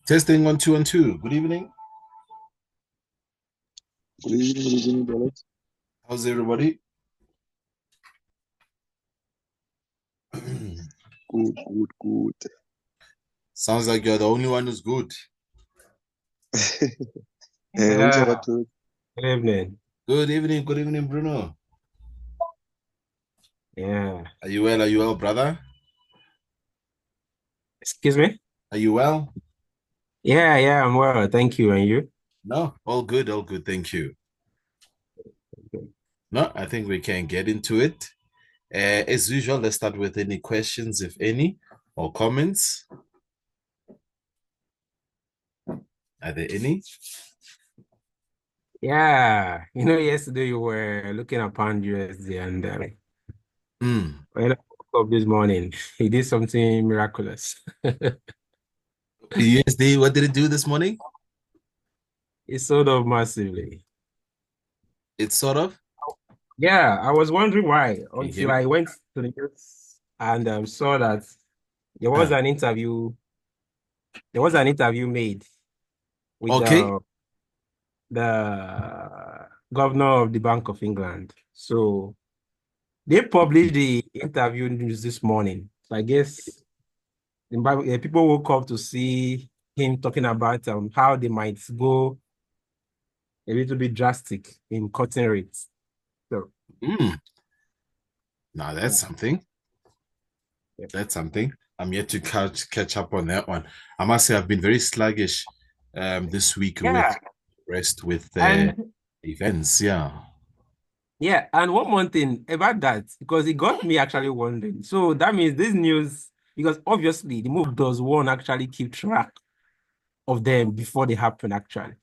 Testing 1 2 1 2. Good evening. Good evening, Alex. How's everybody? Good. Sounds like you're the only one who's good. Which Yeah, about to good evening. Good evening, Bruno. Yeah. Are you well? Are you well, brother? Excuse me? Are you well? Yeah, I'm well. Thank you. And you? No, all good, thank you. No, I think we can get into it. As usual, let's start with any questions, if any, or comments. Are there any? Yeah. Yesterday you were looking upon USD and when I woke up this morning, he did something miraculous. USD, what did it do this morning? It sold off massively. It's sort of. Yeah, I was wondering why Can you hear until me? I went to the news and saw that there was Uh, an interview. There was an interview made with okay. the governor of the Bank of England. So they published the interview news this morning. So I guess people woke up to see him talking about how they might go a little bit drastic in cutting rates. So Mm, now that's something. yeah. That's something. I'm yet to catch up on that one. I must say I've been very sluggish this week with Yeah, rest with the and events. Yeah. and one more thing about that, because it got me actually wondering. So that means this news, because obviously the move does one actually keep track of them before they happen actually.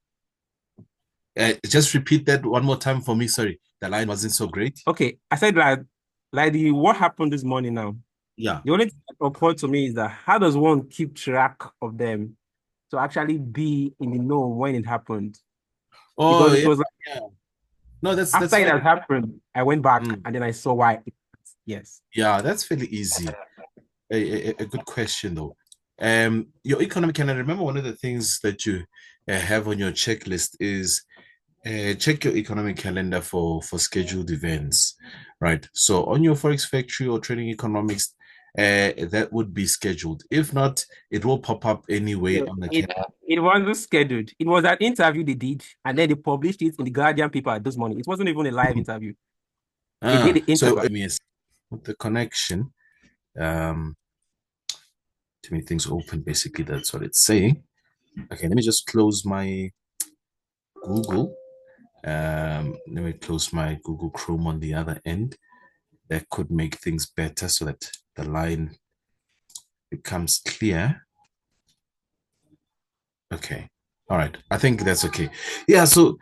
Just repeat that one more time for me. Sorry, the line wasn't so great. Okay, I said like the what happened this morning now. Yeah. The only thing that occurred to me is that how does one keep track of them to actually be in the know when it happened? Oh Because it yeah. was like Yeah. No, that's after it fair. had happened, I went back Mm. and then I saw why. Yes. Yeah, that's fairly easy. A good question though. Your economic calendar. I remember one of the things that you have on your checklist is check your economic calendar for scheduled events, right? So on your Forex Factory or Trading Economics, that would be scheduled. If not, it will pop up anyway So on the it calendar. it wasn't scheduled. It was an interview they did, and then they published it in the Guardian paper this morning. It wasn't even a live interview. They did the So interview. I mean, with the connection, um, too many things open. Basically, that's what it's saying. Okay, let me just close my Google. Let me close my Google Chrome on the other end. That could make things better so that the line becomes clear. Okay. All right. I think that's okay. Yeah. So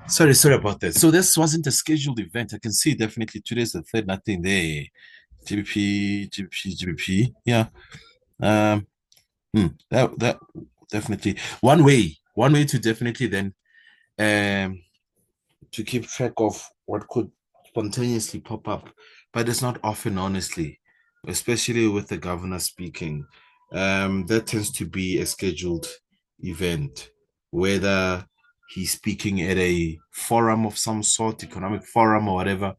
sorry about that. So this wasn't a scheduled event. I can see definitely today's the third, nothing there. GBP. Yeah. Um, that definitely one way to definitely then um to keep track of what could spontaneously pop up, but it's not often, honestly, especially with the governor speaking. That tends to be a scheduled event, whether he's speaking at a forum of some sort, economic forum or whatever.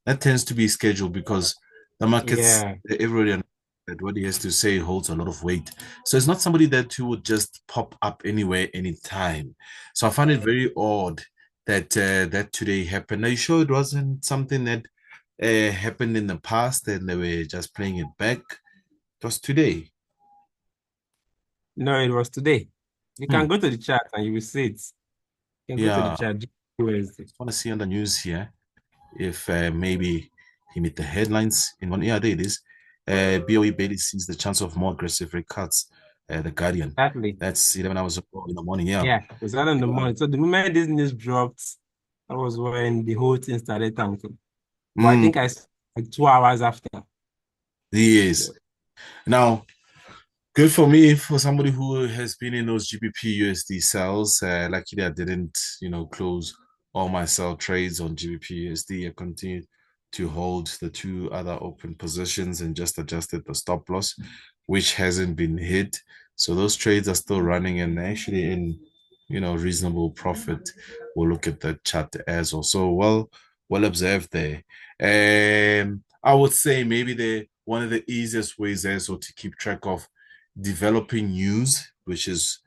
That tends to be scheduled because the markets, Yeah. everybody that what he has to say holds a lot of weight. So it's not somebody that who would just pop up anywhere, anytime. So I find it very odd that that today happened. Are you sure it wasn't something that happened in the past and they were just playing it back? It was today. No, it was today. You Hmm. can go to the chat and you will see it. You can go to the Yeah, I chat. Wednesday. want to see on the news here if maybe he made the headlines in one. Yeah, there it is. BOE Bailey sees the chance of more aggressive rate cuts. The Guardian. Exactly. That's 11 hours ago in the morning. Yeah. Yeah, it was early in the morning. So the moment this news dropped, that was when the whole thing started tanking. But I Mm, think like 2 hours after. he is. So, Now, good for me, for somebody who has been in those GBP USD sells. Luckily, I didn't, close all my sell trades on GBP USD. I continued to hold the two other open positions and just adjusted the stop loss, which hasn't been hit. So those trades are still running and actually in, reasonable profit. We'll look at the chart as well. So well observed there. I would say maybe one of the easiest ways also to keep track of developing news, which is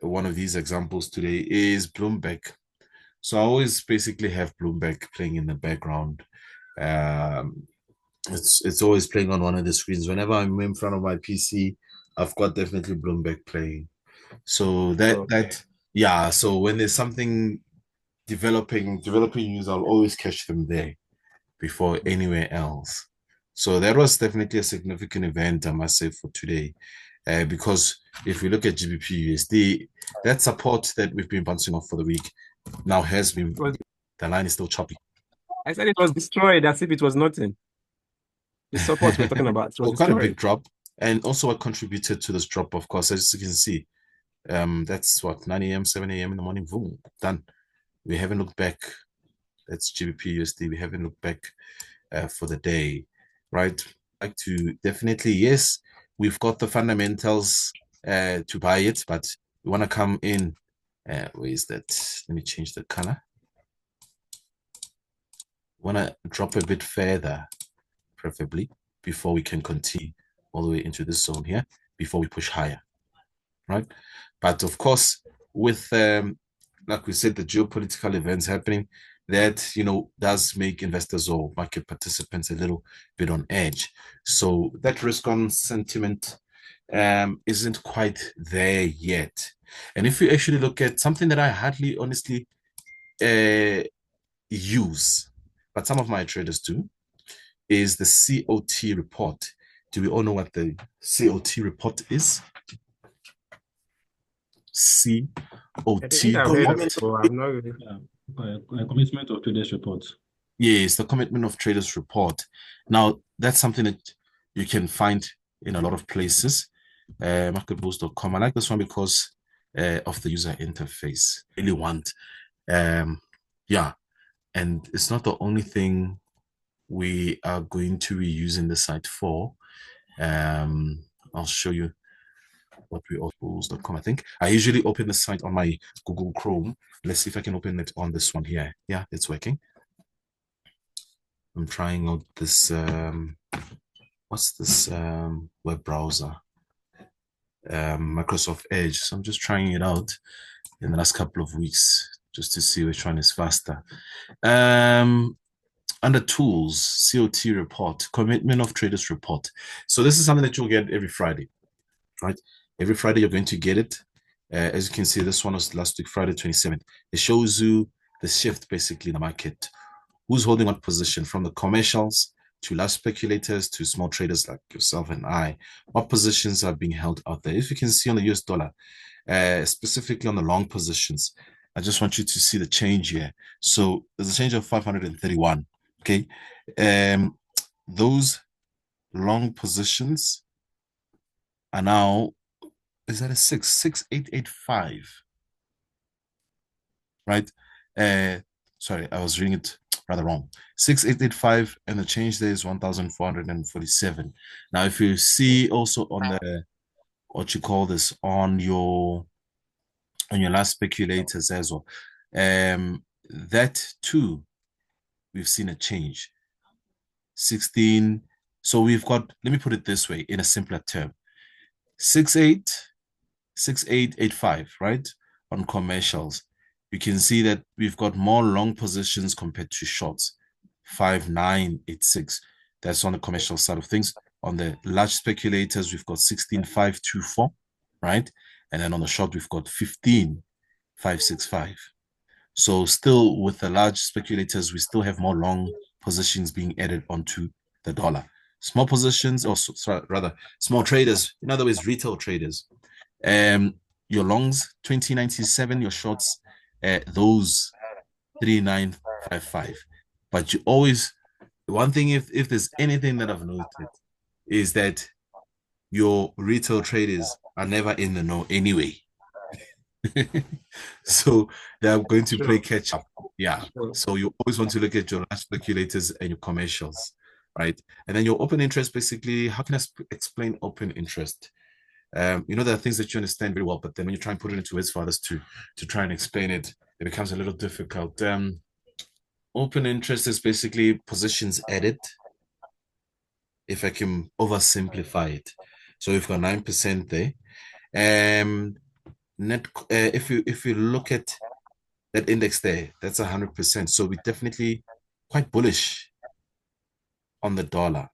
one of these examples today, is Bloomberg. So I always basically have Bloomberg playing in the background. It's always playing on one of the screens. Whenever I'm in front of my PC, I've got definitely Bloomberg playing. So yeah. So when there's something developing news, I'll always catch them there before anywhere else. So that was definitely a significant event, I must say, for today. Because if we look at GBP USD, that support that we've been bouncing off for the week now has been, the line is still choppy. I said it was destroyed as if it was nothing. The support we're talking about. Well, quite a big drop. And also what contributed to this drop, of course, as you can see, that's what, 9 a.m., 7 a.m. in the morning, boom, done. We haven't looked back. That's GBP USD. We haven't looked back for the day, right? Like to definitely, yes, we've got the fundamentals to buy it, but we want to come in. Where is that? Let me change the color. Want to drop a bit further, preferably, before we can continue all the way into this zone here, before we push higher, right? But of course, with like we said, the geopolitical events happening, that does make investors or market participants a little bit on edge. So that risk on sentiment isn't quite there yet. And if you actually look at something that I hardly honestly use, but some of my traders do, is the COT report. Do we all know what the COT report is? COT. Commitment of Traders Report. Yes, the Commitment of Traders Report. Now, that's something that you can find in a lot of places. Marketboost.com. I like this one because of the user interface. Really want. Yeah. And it's not the only thing we are going to be using the site for. I'll show you what we offer.com. I think I usually open the site on my Google Chrome. Let's see if I can open it on this one here. Yeah, it's working. I'm trying out this what's this web browser? Microsoft Edge. So I'm just trying it out in the last couple of weeks just to see which one is faster. Under tools, COT report, Commitment of Traders report. So this is something that you'll get every Friday, right? Every Friday you're going to get it. As you can see, this one was last week, Friday 27th. It shows you the shift basically in the market. Who's holding what position, from the commercials to large speculators to small traders like yourself and I. What positions are being held out there? If you can see on the US dollar, specifically on the long positions, I just want you to see the change here. So there's a change of 531. Okay. Those long positions are now, is that a 6885? Right? Sorry, I was reading it rather wrong. 6885, and the change there is 1,447. Now, if you see also on the, what you call this, on your last speculators as well, that too, we've seen a change. 16. So we've got, let me put it this way in a simpler term. 6885, right? On commercials. You can see that we've got more long positions compared to shorts. 5986. That's on the commercial side of things. On the large speculators, we've got 16524, right? And then on the short, we've got 15565. So still with the large speculators, we still have more long positions being added onto the dollar. Small positions, or rather small traders, in other words, retail traders. Your longs 2097, your shorts those 3955. But you always, one thing, if there's anything that I've noted, is that your retail traders are never in the know anyway. So they're going to play catch up. Yeah. So you always want to look at your large speculators and your commercials, right? And then your open interest, basically, how can I explain open interest? There are things that you understand very well, but then when you try and put it into words for others to try and explain it, it becomes a little difficult. Open interest is basically positions added, if I can oversimplify it. So we've got 9% there. If you look at that index there, that's 100%. So we're definitely quite bullish on the dollar,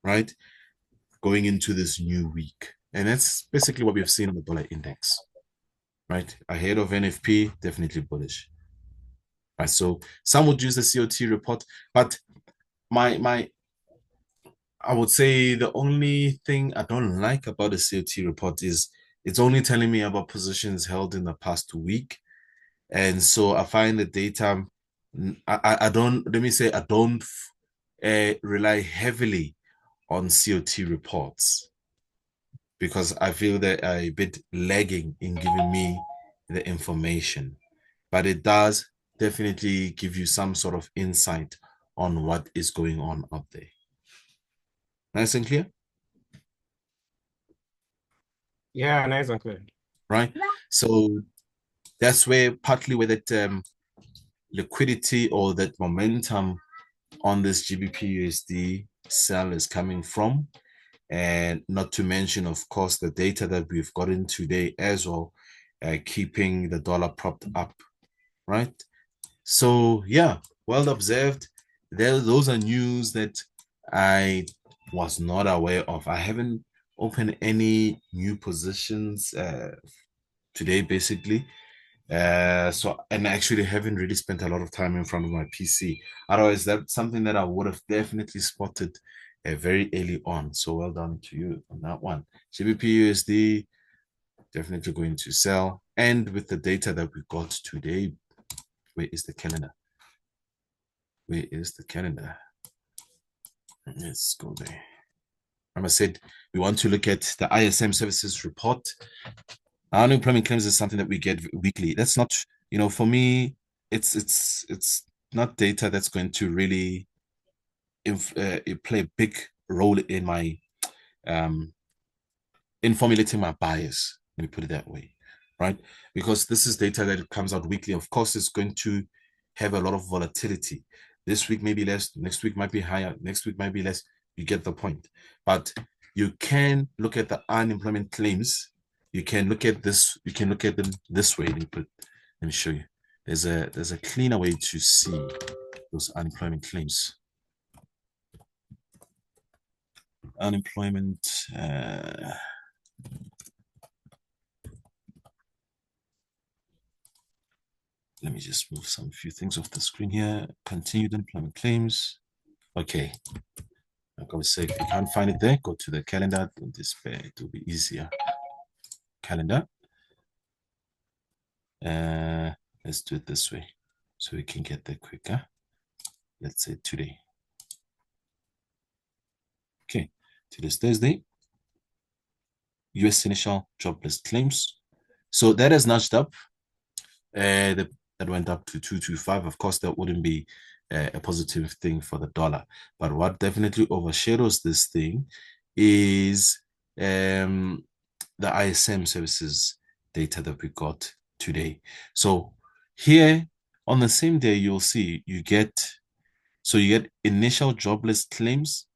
right? Going into this new week. And that's basically what we've seen on the dollar index, right? Ahead of NFP, definitely bullish. Right. So some would use the COT report, but I would say the only thing I don't like about the COT report is it's only telling me about positions held in the past week. And so I find the data, I don't, let me say, I don't rely heavily on COT reports because I feel that a bit lagging in giving me the information. But it does definitely give you some sort of insight on what is going on out there. Nice and clear? Yeah, nice and clear. Right? So that's partly where that liquidity or that momentum on this GBP USD sell is coming from. And not to mention, of course, the data that we've gotten today as well, keeping the dollar propped up, right? So yeah, well observed. Those are news that I was not aware of. I haven't opened any new positions today, basically. And I actually haven't really spent a lot of time in front of my PC. Otherwise, that's something that I would have definitely spotted very early on. So well done to you on that one. GBP USD definitely going to sell. And with the data that we got today, where is the calendar? Where is the calendar? Let's go there. I said we want to look at the ISM Services report. Unemployment claims is something that we get weekly. That's not, for me, it's not data that's going to really play a big role in my in formulating my bias. Let me put it that way, right? Because this is data that comes out weekly. Of course, it's going to have a lot of volatility. This week may be less, next week might be higher, next week might be less. You get the point. But you can look at the unemployment claims. You can look at this. You can look at them this way. Let me show you. There's a cleaner way to see those unemployment claims. Unemployment. Let me just move some few things off the screen here. Continued unemployment claims. Okay. I'm going to say if you can't find it there, go to the calendar. Don't despair. It will be easier. Calendar. Let's do it this way so we can get there quicker. Let's say today. Okay. Today's Thursday. US initial jobless claims. So that has nudged up. That went up to 225. Of course, that wouldn't be a positive thing for the dollar. But what definitely overshadows this thing is the ISM services data that we got today. So here on the same day, you'll see you get initial jobless claims,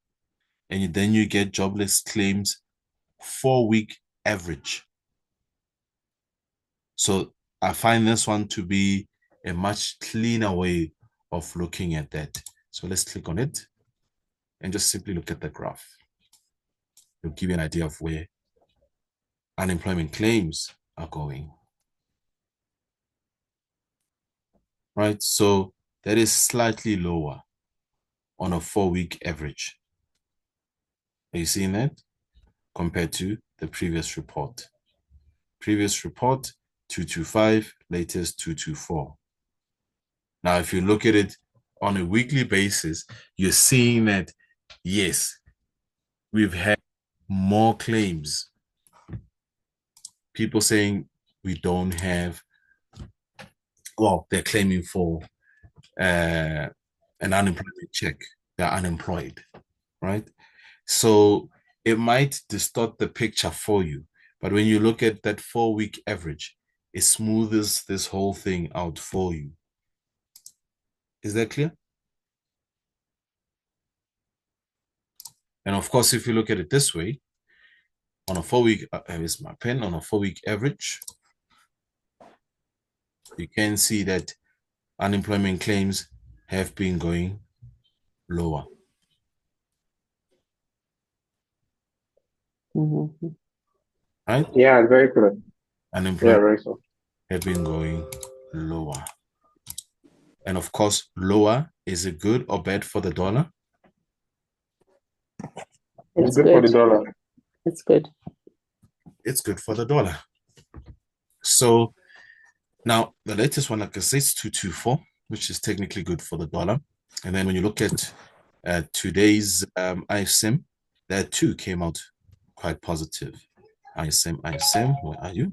and then you get jobless claims 4-week average. So I find this one to be a much cleaner way of looking at that. So let's click on it and just simply look at the graph. It'll give you an idea of where unemployment claims are going. Right, so that is slightly lower on a 4-week average. Are you seeing that? Compared to the previous report. Previous report, 225, latest 224. Now, if you look at it on a weekly basis, you're seeing that, yes, we've had more claims. People saying we don't have, well, they're claiming for an unemployment check. They're unemployed, right? So it might distort the picture for you. But when you look at that 4-week average, it smooths this whole thing out for you. Is that clear? And of course, if you look at it this way, on a 4-week, here's my pen, on a 4-week average, you can see that unemployment claims have been going lower. Mm-hmm. Right? Yeah, very correct. Yeah, Unemployment very so. have been going lower. And of course, lower, is it good or bad for the dollar? It's good for the dollar. It's good. It's good for the dollar. So now the latest one, like I said, is 224, which is technically good for the dollar. And then when you look at today's ISM, that too came out quite positive. ISM, where are you?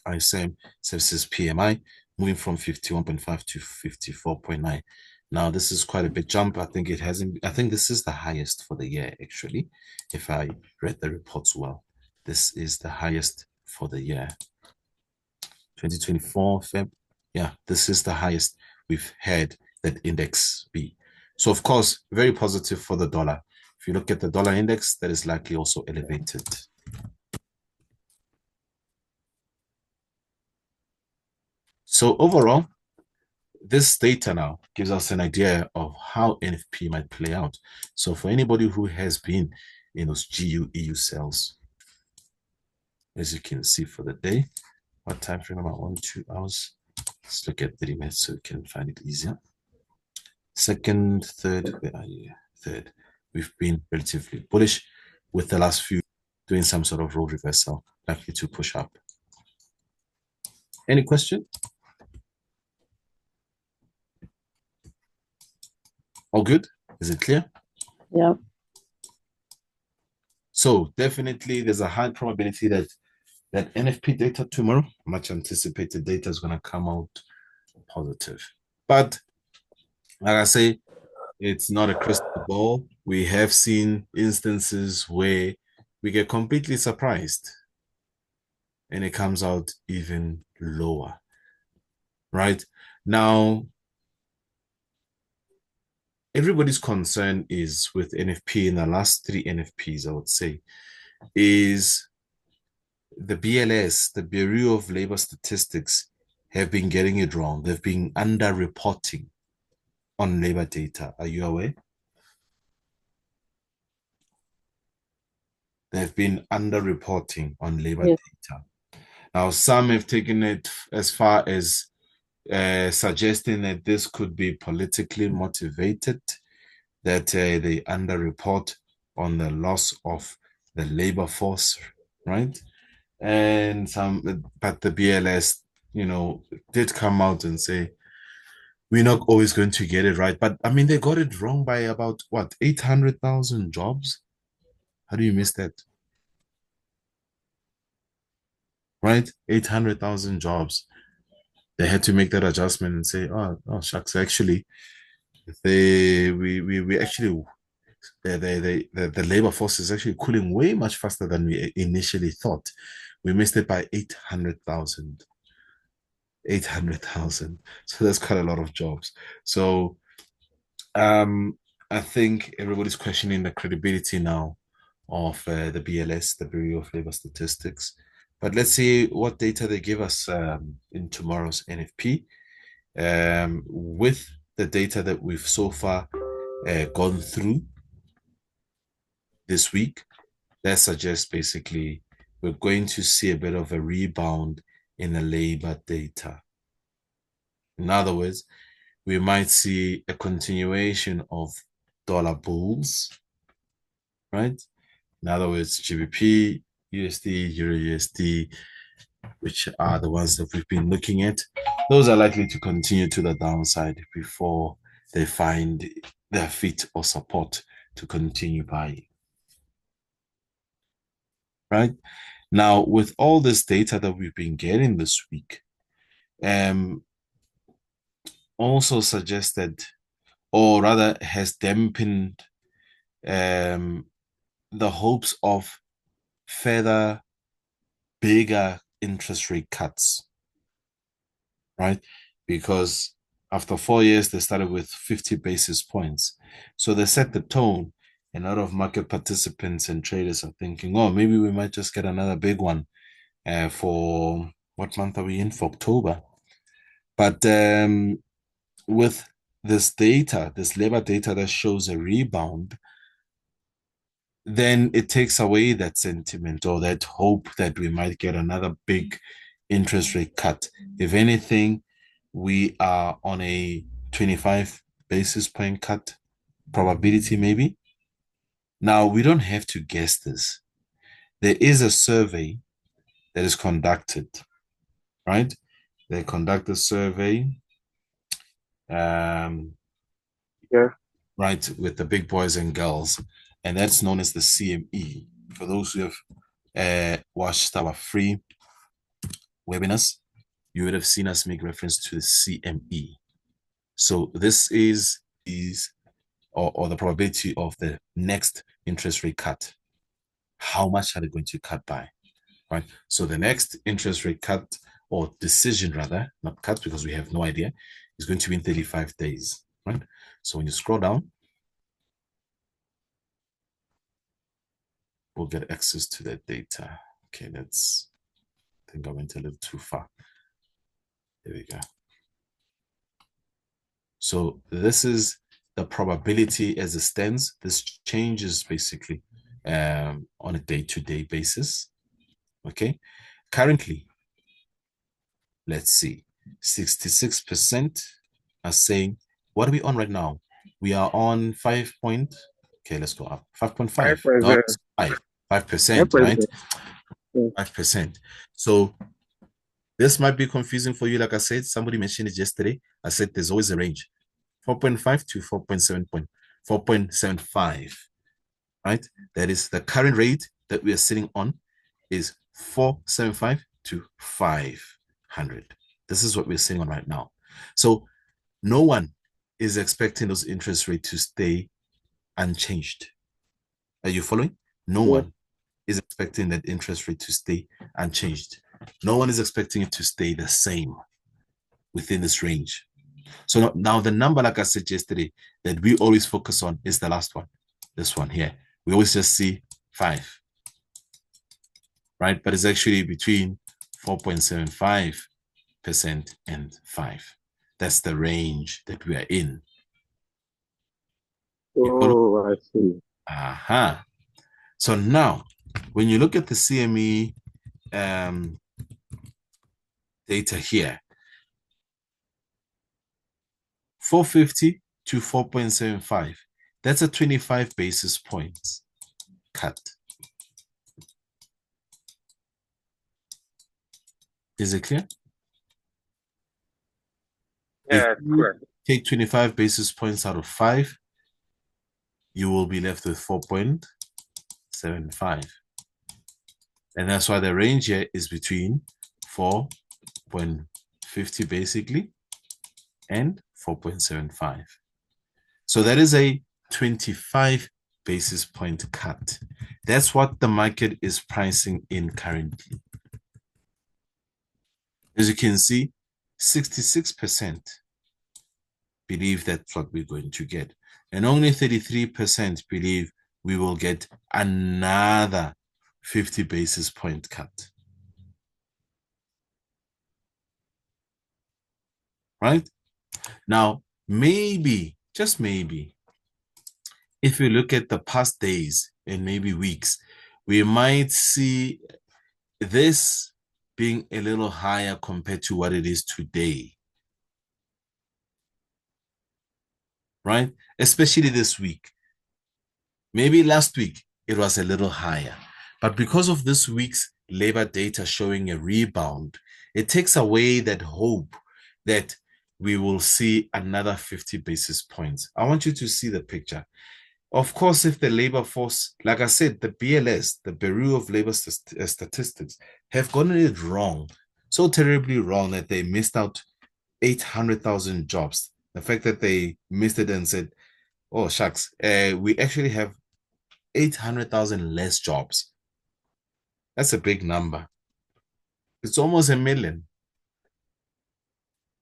ISM Services PMI moving from 51.5 to 54.9. Now this is quite a big jump. I think this is the highest for the year, actually, if I read the reports well. This is the highest for the year. 2024 Feb. Yeah, this is the highest we've had that index be. So of course, very positive for the dollar. If you look at the dollar index, that is likely also elevated. So overall, this data now gives us an idea of how NFP might play out. So for anybody who has been in those GU-EU cells, as you can see for the day, what time frame about 1, 2 hours? Let's look at 30 minutes so we can find it easier. Second, third, where are you? Third. We've been relatively bullish with the last few doing some sort of role reversal, likely to push up. Any question? All good? Is it clear? Yeah. So definitely there's a high probability that NFP data tomorrow, much anticipated data, is going to come out positive. But like I say, it's not a crystal ball. We have seen instances where we get completely surprised and it comes out even lower, right? Now, everybody's concern is with NFP in the last 3 NFPs, I would say, is the BLS, the Bureau of Labor Statistics, have been getting it wrong. They've been underreporting on labor data. Are you aware? They've been underreporting on labor data. Now, some have taken it as far as suggesting that this could be politically motivated, that they underreport on the loss of the labor force, right? And but the BLS, did come out and say, we're not always going to get it right. But I mean, they got it wrong by about what, 800,000 jobs? How do you miss that? Right? 800,000 jobs. They had to make that adjustment and say, oh shucks, actually, we actually the labor force is actually cooling way much faster than we initially thought. We missed it by 800,000. 800,000. So that's quite a lot of jobs. So I think everybody's questioning the credibility now of the BLS, the Bureau of Labor Statistics. But let's see what data they give us in tomorrow's NFP. With the data that we've so far gone through this week, that suggests basically we're going to see a bit of a rebound in the labor data. In other words, we might see a continuation of dollar bulls, right? In other words, GBP, USD, Euro USD, which are the ones that we've been looking at, those are likely to continue to the downside before they find their feet or support to continue buying. Right? Now, with all this data that we've been getting this week, also suggested, or rather has dampened the hopes of further bigger interest rate cuts, right? Because after 4 years, they started with 50 basis points. So they set the tone. And a lot of market participants and traders are thinking, oh, maybe we might just get another big one for what month are we in? For October. But with this data, this labor data that shows a rebound, then it takes away that sentiment or that hope that we might get another big interest rate cut. If anything, we are on a 25 basis point cut probability, maybe. Now, we don't have to guess this. There is a survey that is conducted, right? They conduct a survey, Yeah. right, with the big boys and girls, and that's known as the CME. For those who have watched our free webinars, you would have seen us make reference to the CME. So this is or the probability of the next interest rate cut. How much are they going to cut by, right? So the next interest rate cut or decision rather, not cut because we have no idea, is going to be in 35 days, right? So when you scroll down, we'll get access to that data. Okay, I think I went a little too far. There we go. So this is the probability as it stands. This changes basically on a day-to-day basis. Okay, currently, let's see, 66% are saying, what are we on right now? We are on 5 point, okay, let's go up, 5.5. 5%. No, 5%, right? 5%. So this might be confusing for you. Like I said, somebody mentioned it yesterday. I said there's always a range, 4.5 to 4.75, right? That is the current rate that we are sitting on is 475 to 500. This is what we're sitting on right now. So no one is expecting those interest rates to stay unchanged. Are you following? No one is expecting that interest rate to stay unchanged. No one is expecting it to stay the same within this range. So now the number, like I said yesterday, that we always focus on is the last one, this one here. We always just see 5, right? But it's actually between 4.75% and 5. That's the range that we are in. Oh, I see. Aha. So now, when you look at the CME data here, 450 to 4.75, that's a 25 basis points cut. Is it clear? Yeah, correct. Take 25 basis points out of 5, you will be left with 4.75. And that's why the range here is between 4.50 basically and 4.75. So that is a 25 basis point cut. That's what the market is pricing in currently. As you can see, 66% believe that's what we're going to get. And only 33% believe we will get another 50 basis point cut. Right? Now, maybe, just maybe, if you look at the past days and maybe weeks, we might see this being a little higher compared to what it is today. Right? Especially this week. Maybe last week it was a little higher. But because of this week's labor data showing a rebound, it takes away that hope that we will see another 50 basis points. I want you to see the picture. Of course, if the labor force, like I said, the BLS, the Bureau of Labor Statistics, have gotten it wrong, so terribly wrong that they missed out 800,000 jobs. The fact that they missed it and said, oh, shucks, we actually have 800,000 less jobs. That's a big number. It's almost a million,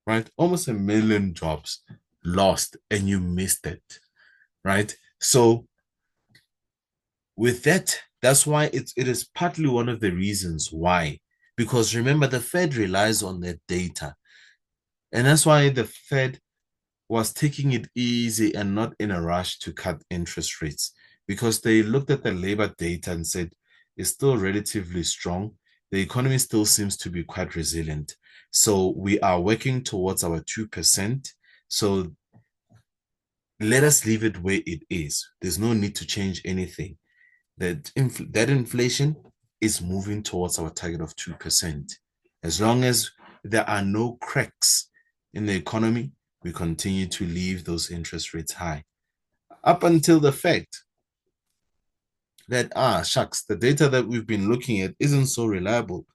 right? Almost a million jobs lost and you missed it, right? So with that, that's why it is partly one of the reasons why. Because remember, the Fed relies on that data. And that's why the Fed was taking it easy and not in a rush to cut interest rates, because they looked at the labor data and said it's still relatively strong. The economy still seems to be quite resilient. So we are working towards our 2%. So let us leave it where it is. There's no need to change anything. That inflation is moving towards our target of 2%. As long as there are no cracks in the economy, we continue to leave those interest rates high. Up until the fact that, shucks, the data that we've been looking at isn't so reliable.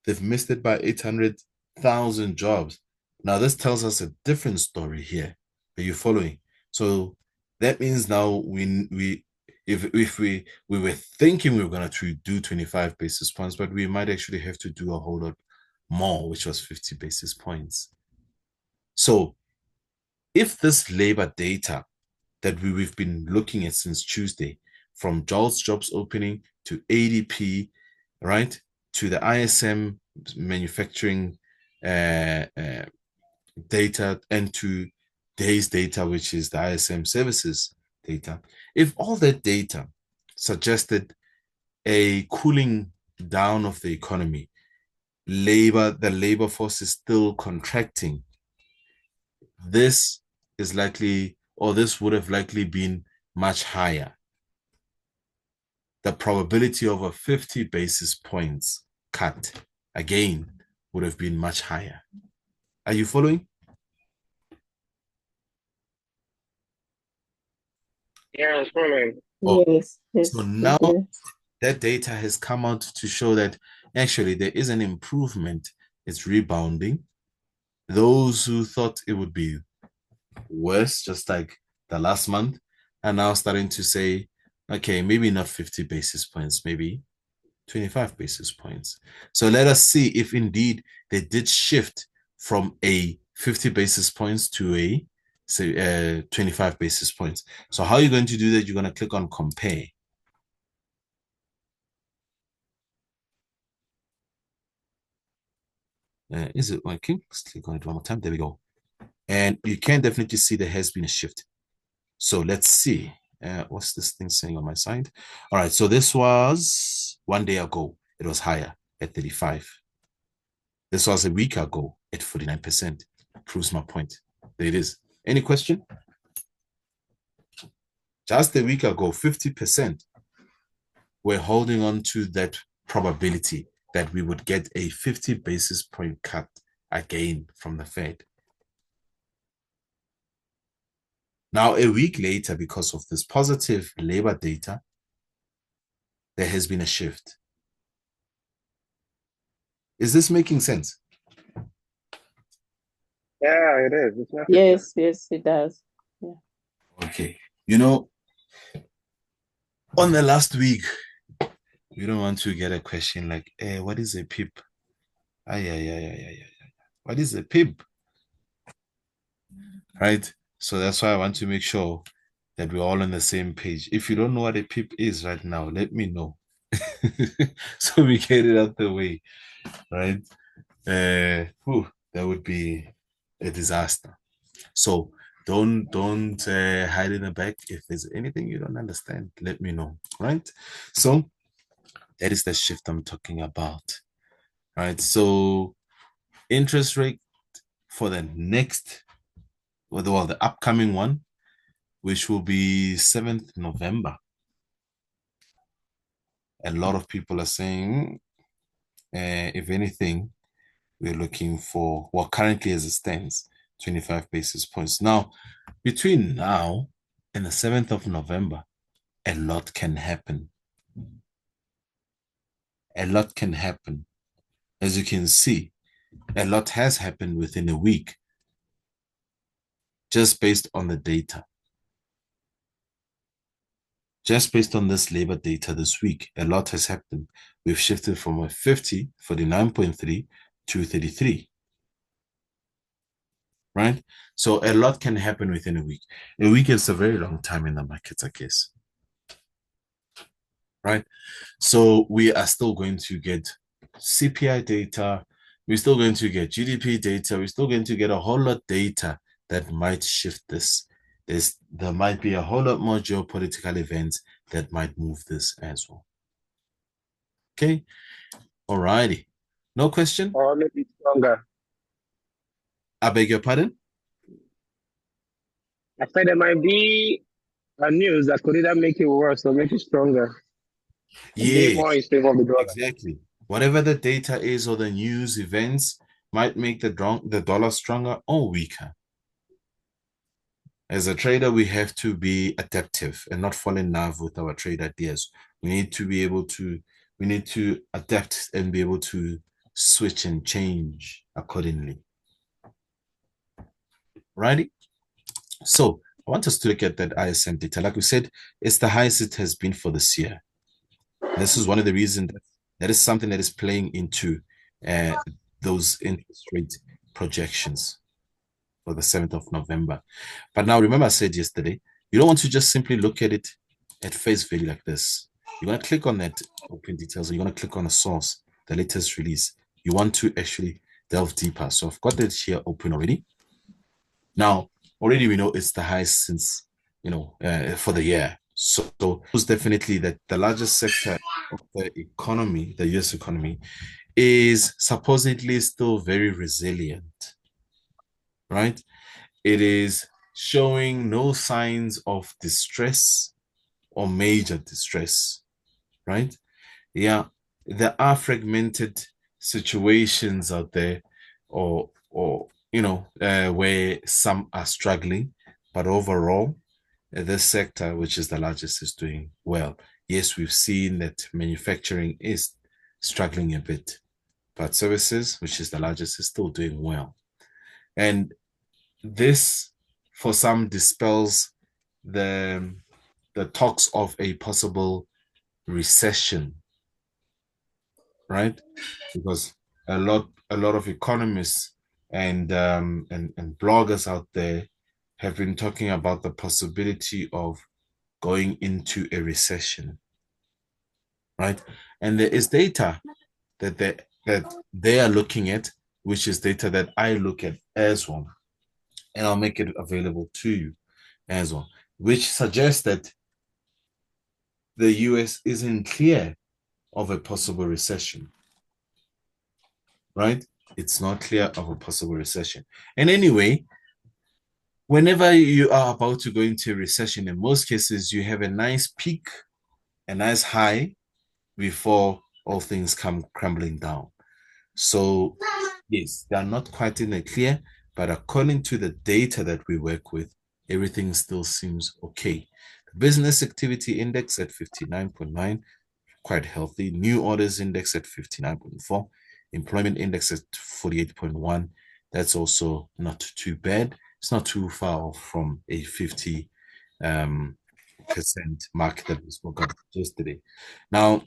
They've missed it by 800,000 jobs. Now, this tells us a different story here. Are you following? So that means now if we were thinking we were going to do 25 basis points, but we might actually have to do a whole lot more, which was 50 basis points. So if this labor data that we've been looking at since Tuesday, from jobs opening to ADP, right, to the ISM manufacturing data, and to day's data, which is the ISM Services data, if all that data suggested a cooling down of the economy, the labor force is still contracting, this is likely, or this would have likely been much higher. The probability of a 50 basis points cut, again, would have been much higher. Are you following? Yeah, I'm following. Oh, Yes, so now that data has come out to show that actually there is an improvement. It's rebounding. Those who thought it would be worse, just like the last month, are now starting to say, okay, maybe not 50 basis points, maybe 25 basis points. So let us see if indeed they did shift from a 50 basis points to a 25 basis points. So how are you going to do that? You're going to click on compare. Is it working? Let's click on it one more time. There we go. And you can definitely see there has been a shift. So let's see. What's this thing saying on my side? All right. So this was 1 day ago. It was higher at 35. This was a week ago at 49%. Proves my point. There it is. Any question? Just a week ago, 50% were holding on to that probability that we would get a 50 basis point cut again from the Fed. Now, a week later, because of this positive labor data, there has been a shift. Is this making sense? Yeah, it is. It's not yes, it does. Yeah. Okay. You know, on the last week, we don't want to get a question like, what is a PIP? What is a PIP? Right? So that's why I want to make sure that we're all on the same page. If you don't know what a PIP is right now, let me know. So we get it out the way, right? That would be a disaster. So don't hide in the back. If there's anything you don't understand, let me know, right? So that is the shift I'm talking about, right? So interest rate for the next, well, the upcoming one, which will be 7th November. A lot of people are saying, if anything, we're looking for, well, currently as it stands, 25 basis points. Now, between now and the 7th of November, a lot can happen. A lot can happen. As you can see, a lot has happened within a week, just based on the data. Just based on this labor data this week, a lot has happened. We've shifted from a 50, 49.3 to 33. Right? So a lot can happen within a week. A week is a very long time in the markets, I guess. Right? So we are still going to get CPI data. We're still going to get GDP data. We're still going to get a whole lot of data that might shift this. There might be a whole lot more geopolitical events that might move this as well. Okay. All righty. No question? Or maybe stronger. I beg your pardon? I said there might be a news that could either make it worse or make it stronger. Be more in Yes, favor of the dollar. exactly. Whatever the data is or the news events might make the dollar stronger or weaker. As a trader, we have to be adaptive and not fall in love with our trade ideas. We need to adapt and be able to switch and change accordingly. Righty? So I want us to look at that ISM data. Like we said, it's the highest it has been for this year. This is one of the reasons that is something that is playing into those interest rate projections for the 7th of November. But now, remember I said yesterday, you don't want to just simply look at it at face value like this. You're going to click on that open details and you're going to click on a source, the latest release. You want to actually delve deeper. So I've got that here open already. Now, already we know it's the highest since, for the year. So it's definitely that the largest sector of the economy, the US economy, is supposedly still very resilient, right? It is showing no signs of distress or major distress, right? Yeah, there are fragmented situations out there or where some are struggling, but overall, this sector, which is the largest, is doing well. Yes, we've seen that manufacturing is struggling a bit, but services, which is the largest, is still doing well. And this, for some, dispels the talks of a possible recession, right? Because a lot of economists and bloggers out there have been talking about the possibility of going into a recession, right? And there is data that they are looking at, which is data that I look at as well, and I'll make it available to you as well, which suggests that the US isn't clear of a possible recession, right? It's not clear of a possible recession. And anyway, whenever you are about to go into a recession, in most cases, you have a nice peak, a nice high before all things come crumbling down. So, yes, they are not quite in the clear, but according to the data that we work with, everything still seems okay. The business activity index at 59.9, quite healthy. New orders index at 59.4. Employment index at 48.1. That's also not too bad. It's not too far off from a 50% mark that we spoke about yesterday. Now,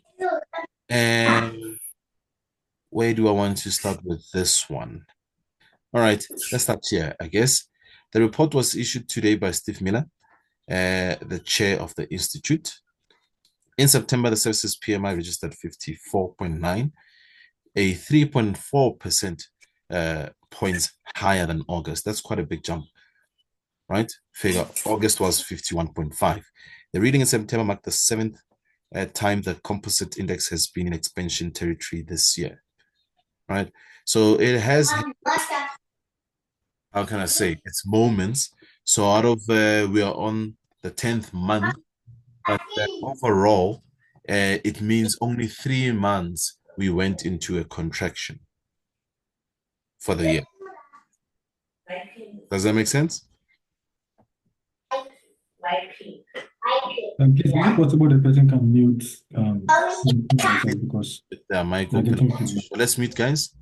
where do I want to start with this one? All right, let's start here, I guess. The report was issued today by Steve Miller, the chair of the institute. In September, the services PMI registered 54.9, a 3.4% points higher than August. That's quite a big jump, right? Figure August was 51.5. The reading in September marked the seventh time the composite index has been in expansion territory this year, right? So it has, how can I say, it's moments. So out of, we are on the 10th month, but overall, it means only 3 months we went into a contraction for the year. Does that make sense? Please, is it possible the person can mute because The mic they're open. getting feedback. So let's mute, guys.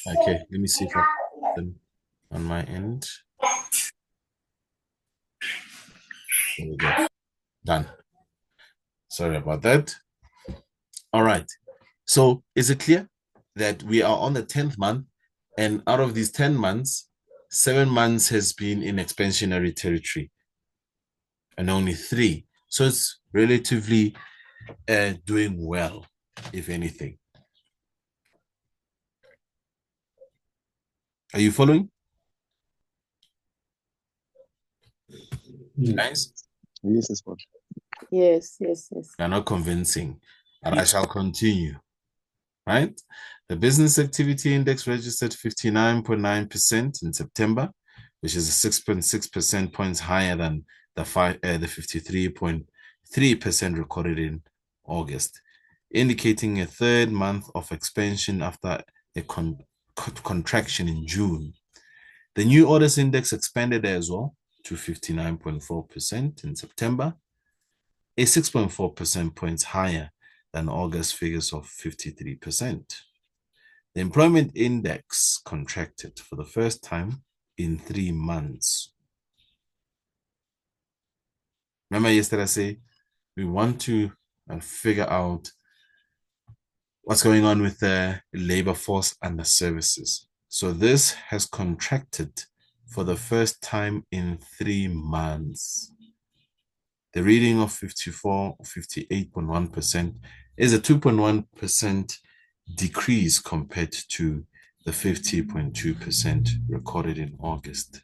Okay, let me see if I can on my end. There we go. Done. Sorry about that. All right. So is it clear that we are on the 10th month, and out of these 10 months, 7 months has been in expansionary territory and only 3. So it's relatively doing well, if anything. Are you following? Yes. Guys? Yes, expert. Yes. You're not convincing, but I shall continue. Right? The business activity index registered 59.9% in September, which is 6.6% points higher than the 53.3% recorded in August, indicating a third month of expansion after a contraction in June. The new orders index expanded as well to 59.4% in September, a 6.4% points higher than August figures of 53%. The employment index contracted for the first time in 3 months. Remember yesterday I said we want to figure out what's going on with the labor force and the services. So this has contracted for the first time in 3 months. The reading of 58.1% is a 2.1% decrease compared to the 50.2% recorded in August.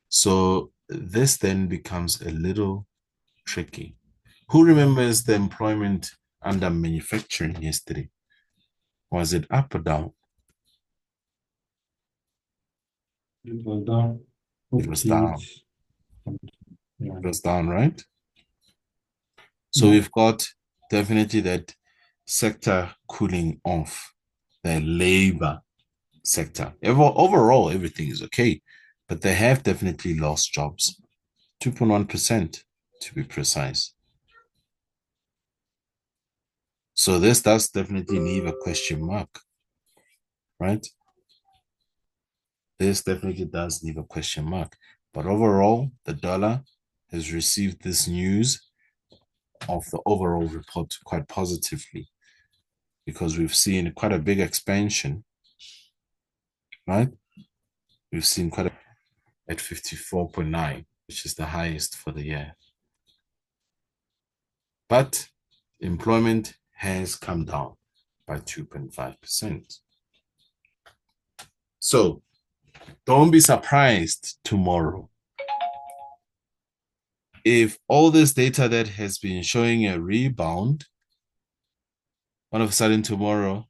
So this then becomes a little tricky. Who remembers the employment under manufacturing yesterday? Was it up or down? It was down. It was down. Yeah. It was down, right? So we've got definitely that sector cooling off, the labor sector. Overall, everything is okay, but they have definitely lost jobs, 2.1% to be precise. So this does definitely leave a question mark, right? This definitely does leave a question mark. But overall, the dollar has received this news of the overall report quite positively, because we've seen quite a big expansion, right? We've seen quite at 54.9, which is the highest for the year. But employment has come down by 2.5%. So don't be surprised tomorrow if all this data that has been showing a rebound, all of a sudden tomorrow,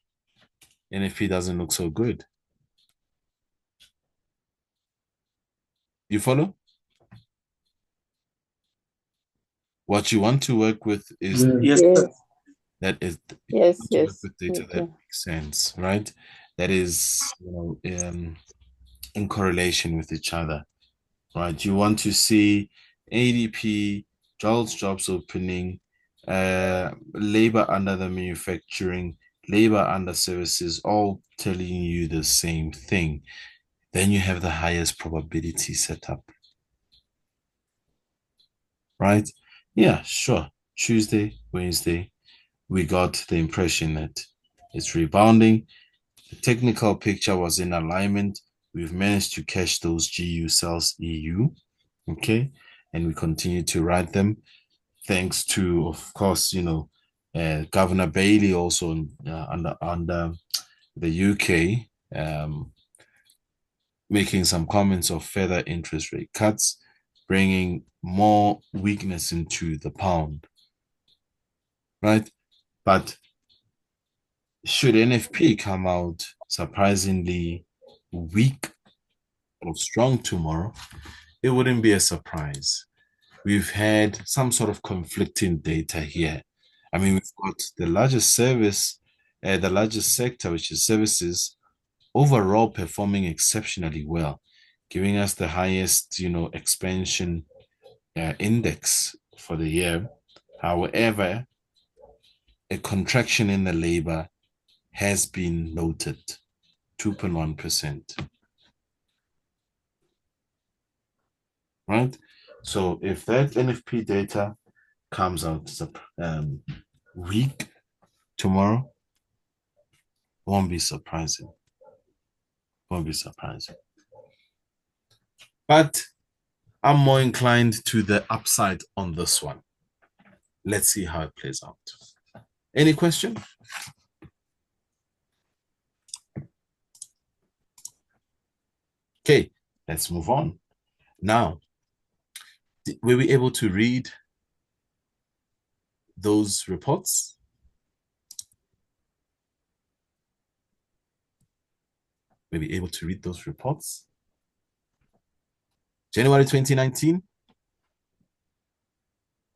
NFP doesn't look so good. You follow? What you want to work with is Yes. that is Yes. to work with data We that do. makes sense, right? That is, in correlation with each other, right? You want to see ADP, jobs opening, labor under the manufacturing, labor under services, all telling you the same thing. Then you have the highest probability setup, right? Yeah, sure. Tuesday, Wednesday, we got the impression that it's rebounding. The technical picture was in alignment. We've managed to catch those GU cells EU, okay? And we continue to ride them thanks to, of course, Governor Bailey also under the UK, making some comments of further interest rate cuts, bringing more weakness into the pound, right? But should NFP come out surprisingly weak or strong tomorrow, it wouldn't be a surprise. We've had some sort of conflicting data here. I mean, we've got the largest sector, which is services, overall performing exceptionally well, giving us the highest, expansion index for the year. However, a contraction in the labor has been noted, 2.1%. right? So if that NFP data comes out weak tomorrow, won't be surprising. Won't be surprising. But I'm more inclined to the upside on this one. Let's see how it plays out. Any question? Okay, let's move on. Now, were we able to read those reports? Were we able to read those reports? January 2019.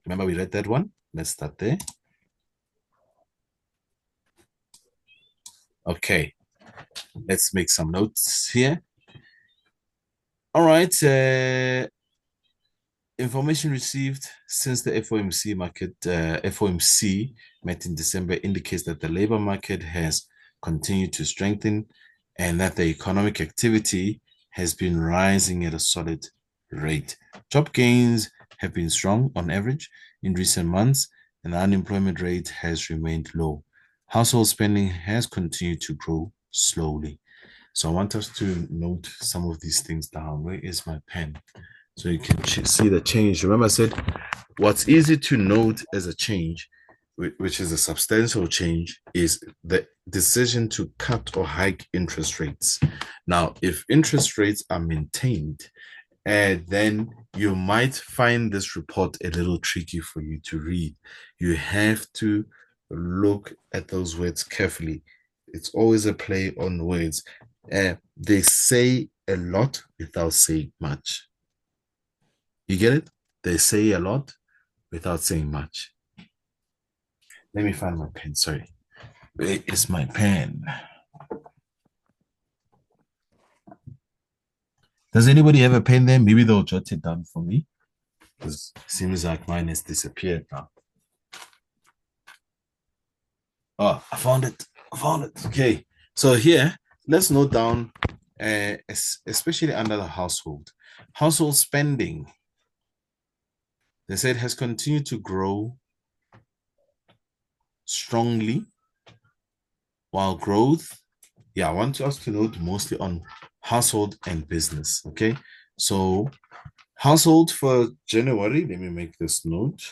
Remember we read that one? Let's start there. Okay, let's make some notes here. All right, information received since the FOMC met in December indicates that the labor market has continued to strengthen and that the economic activity has been rising at a solid rate. Job gains have been strong on average in recent months, and the unemployment rate has remained low. Household spending has continued to grow slowly. So I want us to note some of these things down. Where is my pen? So you can see the change. Remember I said what's easy to note as a change, which is a substantial change, is the decision to cut or hike interest rates. Now, if interest rates are maintained, then you might find this report a little tricky for you to read. You have to look at those words carefully. It's always a play on words. They say a lot without saying much. You get it? They say a lot without saying much. Let me find my pen. Sorry. Where is my pen? Does anybody have a pen there? Maybe they'll jot it down for me, because it seems like mine has disappeared now. Oh, I found it. I found it. Okay. So here, let's note down, especially under the household. Household spending, they said, has continued to grow strongly, while growth, I want us to note mostly on household and business. Okay. So household for January, let me make this note.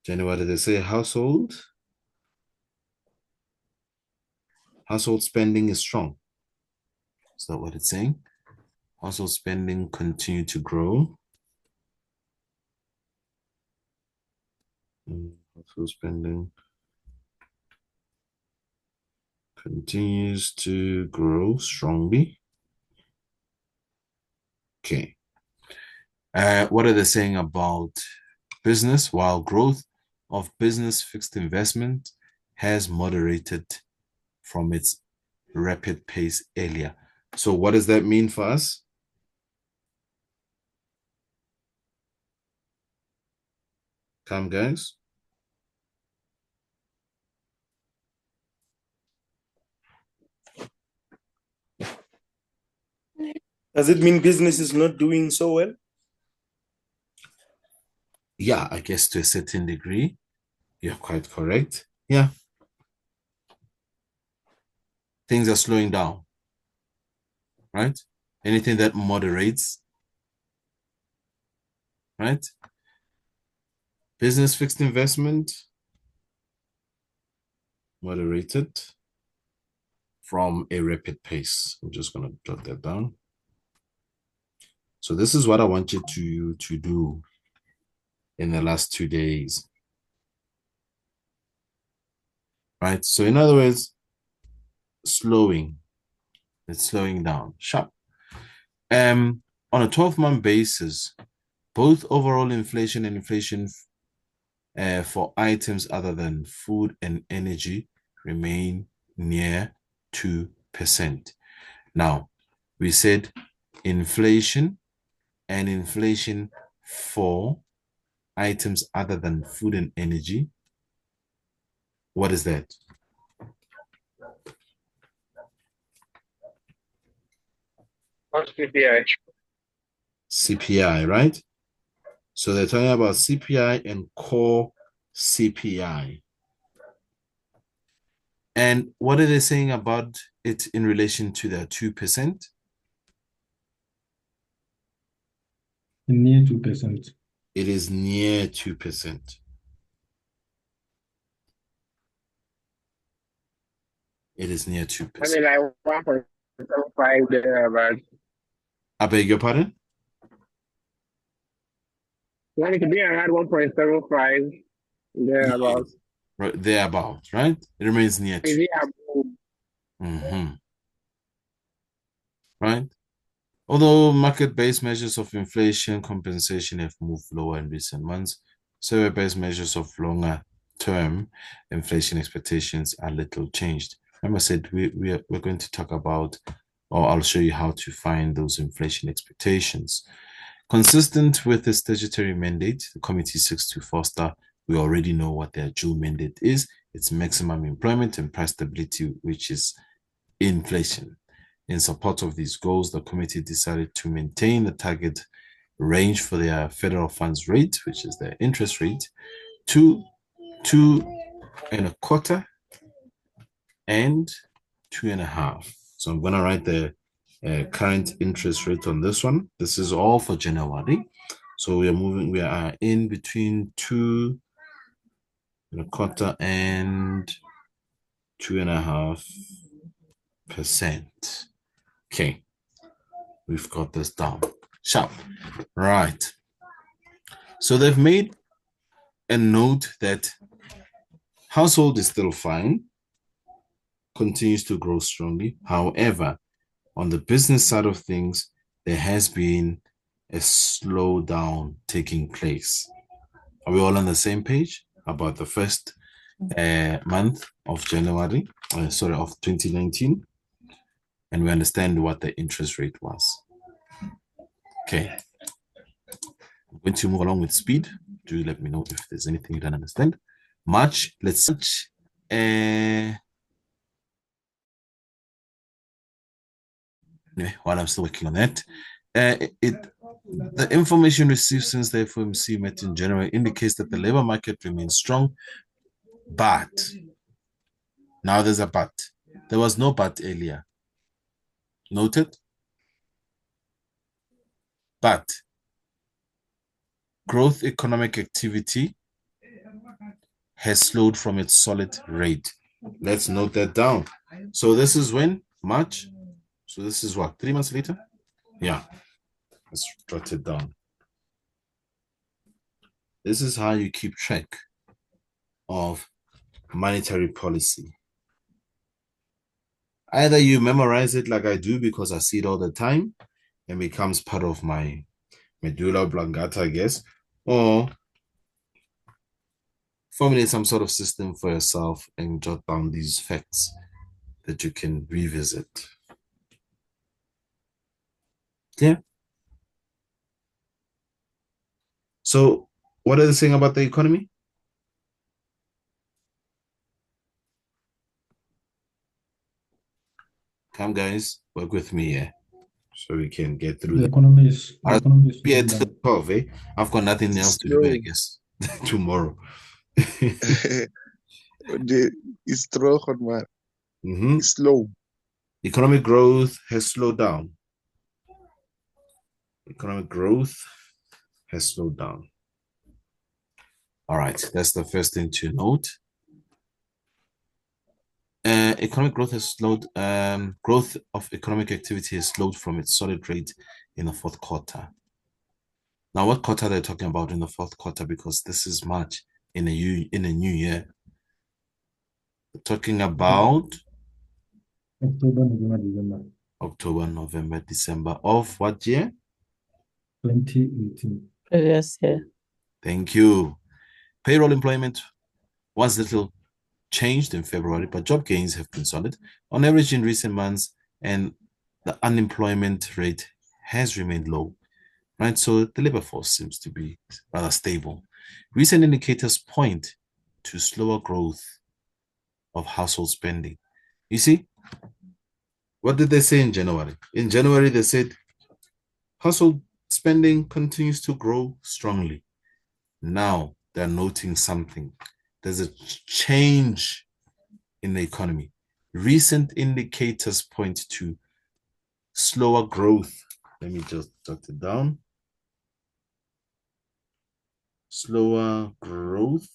January, they say household spending is strong. Is that what it's saying? Household spending continue to grow. Household spending continues to grow strongly. Okay. What are they saying about business? While growth of business fixed investment has moderated from its rapid pace earlier. So what does that mean for us? Come, guys. Does it mean business is not doing so well? Yeah, I guess to a certain degree. You're quite correct. Yeah. Things are slowing down, right? Anything that moderates, right? Business fixed investment, moderated from a rapid pace. I'm just going to jot that down. So this is what I want you to do in the last 2 days. Right? So in other words, it's slowing down. Sharp. On a 12-month basis, both overall inflation and inflation for items other than food and energy remain near 2%. Now, we said inflation and inflation for items other than food and energy. What is that? What's PPI? CPI, right? So they're talking about CPI and core CPI. And what are they saying about it in relation to their 2%? Near 2%. It is near 2%. It is near 2%. I mean, like 1.75 there, but I beg your pardon? when it could be around 1.75 there about. Yes. Right, thereabout, right? It remains near 2. Is it above? Mm-hmm. Right? Although market-based measures of inflation compensation have moved lower in recent months, survey-based measures of longer-term inflation expectations are little changed. Remember, I said we're going to talk about, or I'll show you how to find those inflation expectations. Consistent with the statutory mandate, the committee seeks to foster, we already know what their dual mandate is. It's maximum employment and price stability, which is inflation. In support of these goals, the committee decided to maintain the target range for their federal funds rate, which is their interest rate, to 2.25% and 2.5%. So I'm going to write the current interest rate on this one. This is all for January. So we are in between 2.25% and 2.5%. Okay, we've got this down. Sharp. Right. So they've made a note that household is still fine, continues to grow strongly. However, on the business side of things, there has been a slowdown taking place. Are we all on the same page about the first month of January, of 2019? And we understand what the interest rate was. Okay. I'm going to move along with speed. Do let me know if there's anything you don't understand. March, let's search. While I'm still working on that, the information received since the FOMC met in January indicates that the labor market remains strong, but now there's a but. There was no but earlier. Noted? But growth economic activity has slowed from its solid rate. Let's note that down. So this is when? March. So this is what? 3 months later? Yeah. Let's jot it down. This is how you keep track of monetary policy. Either you memorize it like I do because I see it all the time and becomes part of my medulla oblongata, I guess, or formulate some sort of system for yourself and jot down these facts that you can revisit. Yeah. So what are they saying about the economy? Come, guys, work with me here so we can get through The that. economy is Be at slowing down. 12, eh? I've got nothing else to do, I guess, tomorrow. It's slow, man. It's slow. Economic growth has slowed down. Economic growth has slowed down. All right, that's the first thing to note. Economic growth has slowed. Growth of economic activity has slowed from its solid rate in the fourth quarter. Now, what quarter are they talking about in the fourth quarter? Because this is March in a new year. We're talking about October, November, December of what year? 2018. Previous year. Thank you. Payroll employment was little changed in February, but job gains have been solid on average in recent months, and the unemployment rate has remained low, right? So the labor force seems to be rather stable. Recent indicators point to slower growth of household spending. You see, what did they say in January? In January, they said household spending continues to grow strongly. Now they're noting something. There's a change in the economy. Recent indicators point to slower growth. Let me just jot it down. Slower growth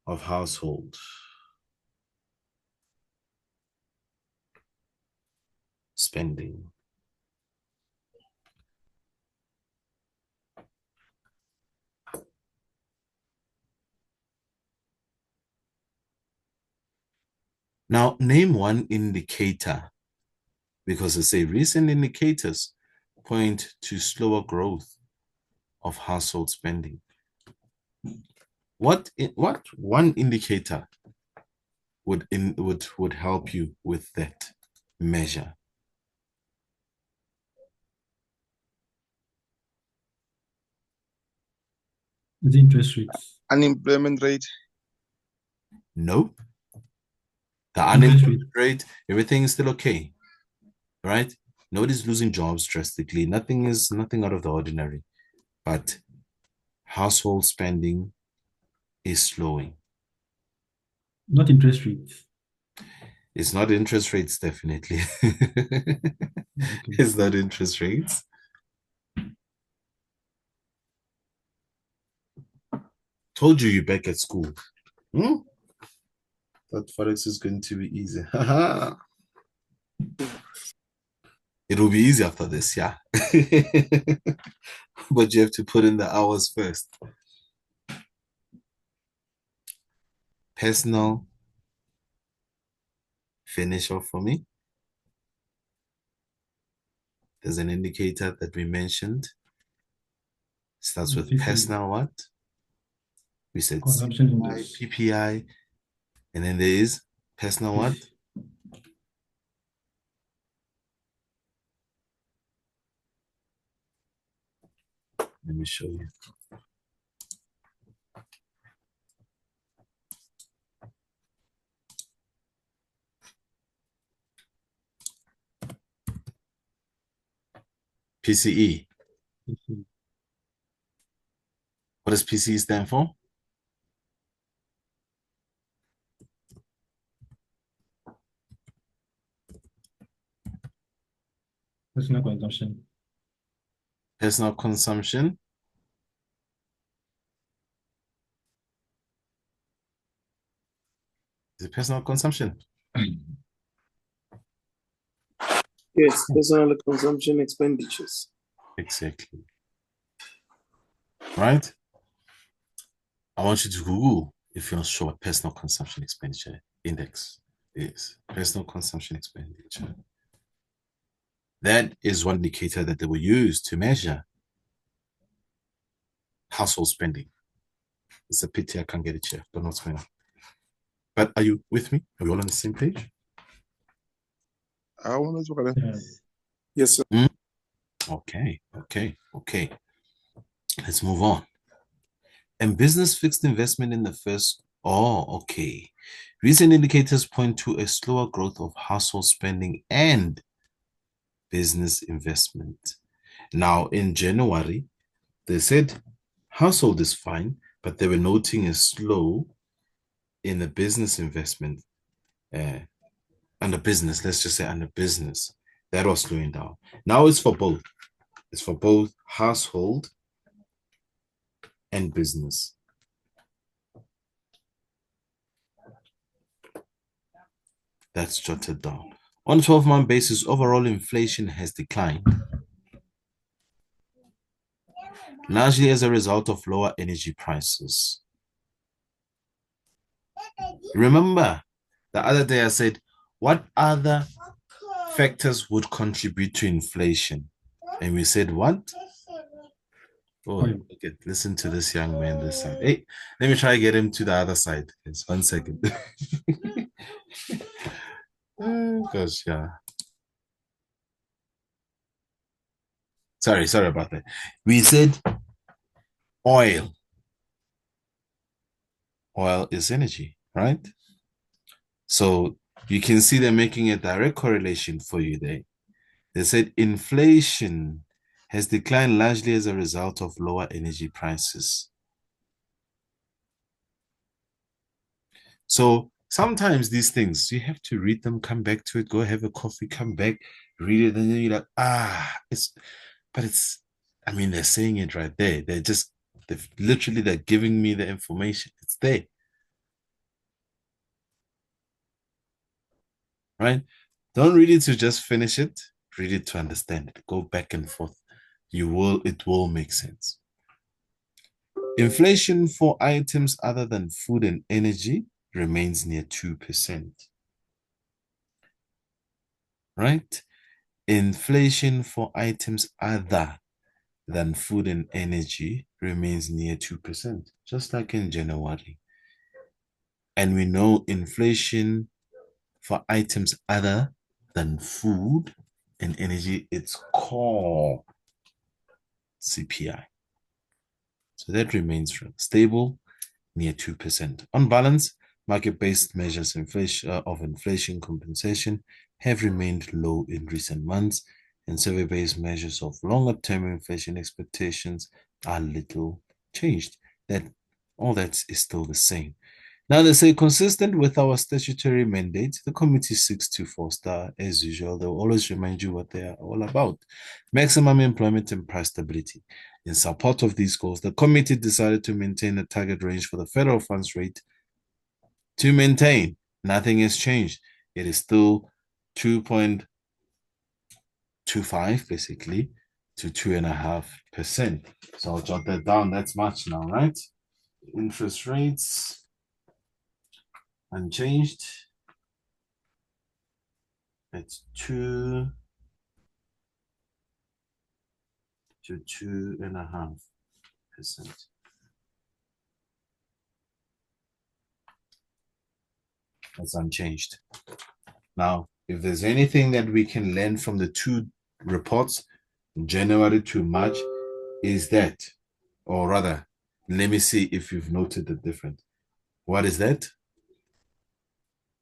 of household spending. Now, name one indicator, because I say recent indicators point to slower growth of household spending. What one indicator would help you with that measure? The interest rates. Unemployment rate. Nope. The Interest unemployment rate, everything is still okay, right? Nobody's losing jobs drastically. Nothing out of the ordinary. But household spending is slowing. Not interest rates. It's not interest rates, definitely. Okay. It's not interest rates. Told you you're back at school. That Forex is going to be easy. It will be easy after this, yeah. But you have to put in the hours first. Personal, finish off for me. There's an indicator that we mentioned. Starts with PCE. personal what? We said Consumption CPI, index. PPI, and then there is personal what? Let me show you. PCE. What does PCE stand for? Personal consumption. Personal consumption. Is it personal consumption? Yes, personal consumption expenditures. Exactly. Right? I want you to Google if you're not sure what personal consumption expenditure index is. Personal consumption expenditure. That is one indicator that they will use to measure household spending. It's a pity I can't get it here. Don't know what's going on. But are you with me? Are we all on the same page? I want to Yeah. Yes, sir. Okay. Let's move on. And business fixed investment in the first. Oh, okay. Recent indicators point to a slower growth of household spending and business investment. Now, in January, they said household is fine, but they were noting a slow in the business investment. Under business, let's just say under business, that was slowing down. Now it's for both. It's for both household and business. That's jotted down. On a 12-month basis, overall inflation has declined, largely as a result of lower energy prices. Remember, the other day I said, what other factors would contribute to inflation? And we said, what? Oh, okay. Listen to this young man this side. Hey, let me try to get him to the other side. Just 1 second. Gosh, yeah. Sorry about that. We said oil. Oil is energy, right? So you can see they're making a direct correlation for you there. They said inflation has declined largely as a result of lower energy prices. So sometimes these things, you have to read them, come back to it, go have a coffee, come back, read it, and then you're like, I mean, they're saying it right there. They're giving me the information. It's there. Right? Don't read it to just finish it. Read it to understand it. Go back and forth. It will make sense. Inflation for items other than food and energy remains near 2%. Right? Inflation for items other than food and energy remains near 2%, just like in January. And we know inflation for items other than food and energy, it's core CPI. So that remains stable, near 2%. On balance, market-based measures of inflation compensation have remained low in recent months, and survey-based measures of longer-term inflation expectations are little changed. All that is still the same. Now, they say, consistent with our statutory mandate, the committee seeks to foster, as usual, they'll always remind you what they are all about: maximum employment and price stability. In support of these goals, the committee decided to maintain a target range for the federal funds rate. To maintain, nothing has changed. It is still 2.25, basically, to 2.5%. So I'll jot that down. That's much now, right? Interest rates unchanged. It's 2 to 2.5%. That's unchanged. Now, if there's anything that we can learn from the two reports, January to March, is that, or rather, let me see if you've noted the difference. What is that?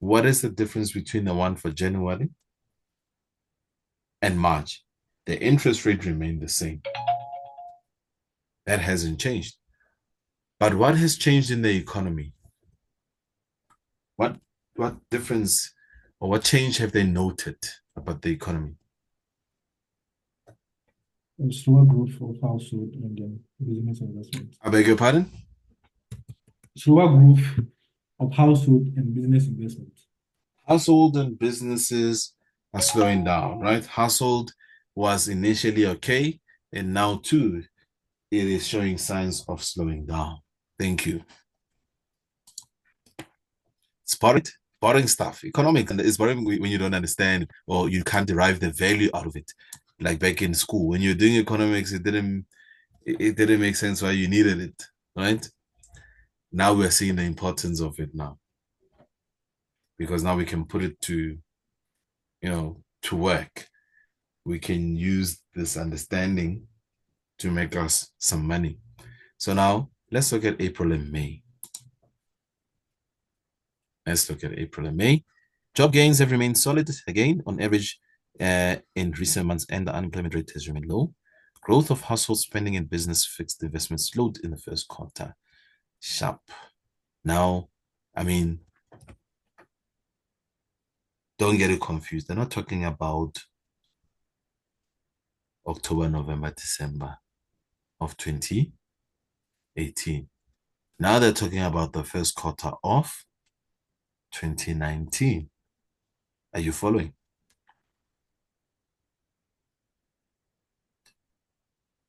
What is the difference between the one for January and March? The interest rate remained the same. That hasn't changed. But what has changed in the economy? What difference or what change have they noted about the economy? Slower growth of household and business investment. I beg your pardon? Slower growth of household and business investment. Household and businesses are slowing down, right? Household was initially okay, and now too, it is showing signs of slowing down. Thank you. It's boring stuff. Economics, and it's boring when you don't understand or you can't derive the value out of it. Like back in school, when you're doing economics, it didn't make sense why you needed it, right? Now we're seeing the importance of it now, because now we can put it to work. We can use this understanding to make us some money. So now let's look at April and May. Let's look at April and May. Job gains have remained solid again on average in recent months, and the unemployment rate has remained low. Growth of household spending and business fixed investment slowed in the first quarter. Sharp. Now, I mean, don't get it confused. They're not talking about October, November, December of 2018. Now they're talking about the first quarter of 2019. Are you following?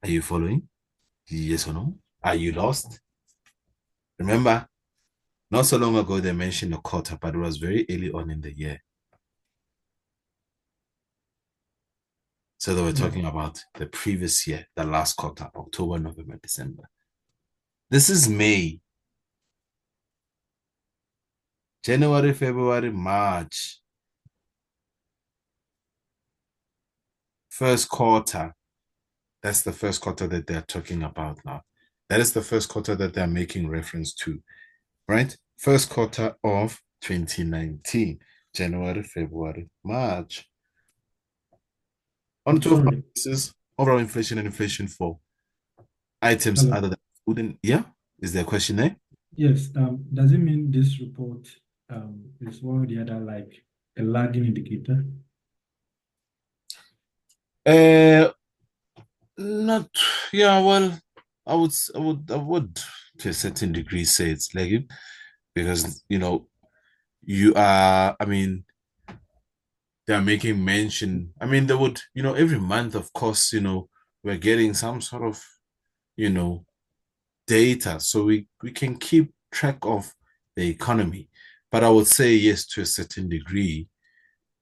Are you following? Yes or no? Are you lost? Remember, not so long ago, they mentioned a quarter, but it was very early on in the year. So they were talking about the previous year, the last quarter, October, November, December. This is May. January, February, March. First quarter. That's the first quarter that they're talking about now. That is the first quarter that they're making reference to, right? First quarter of 2019. January, February, March. On two Sorry. basis, overall inflation and inflation for items Hello. other than food. And yeah, is there a question there? Yes. Does it mean this report is one or the other like a lagging indicator? Not. Yeah. Well, I would to a certain degree say it's lagging because you are. I mean, they are making mention. I mean, they would. Every month, of course, we're getting some sort of you know data so we can keep track of the economy. But I would say yes to a certain degree.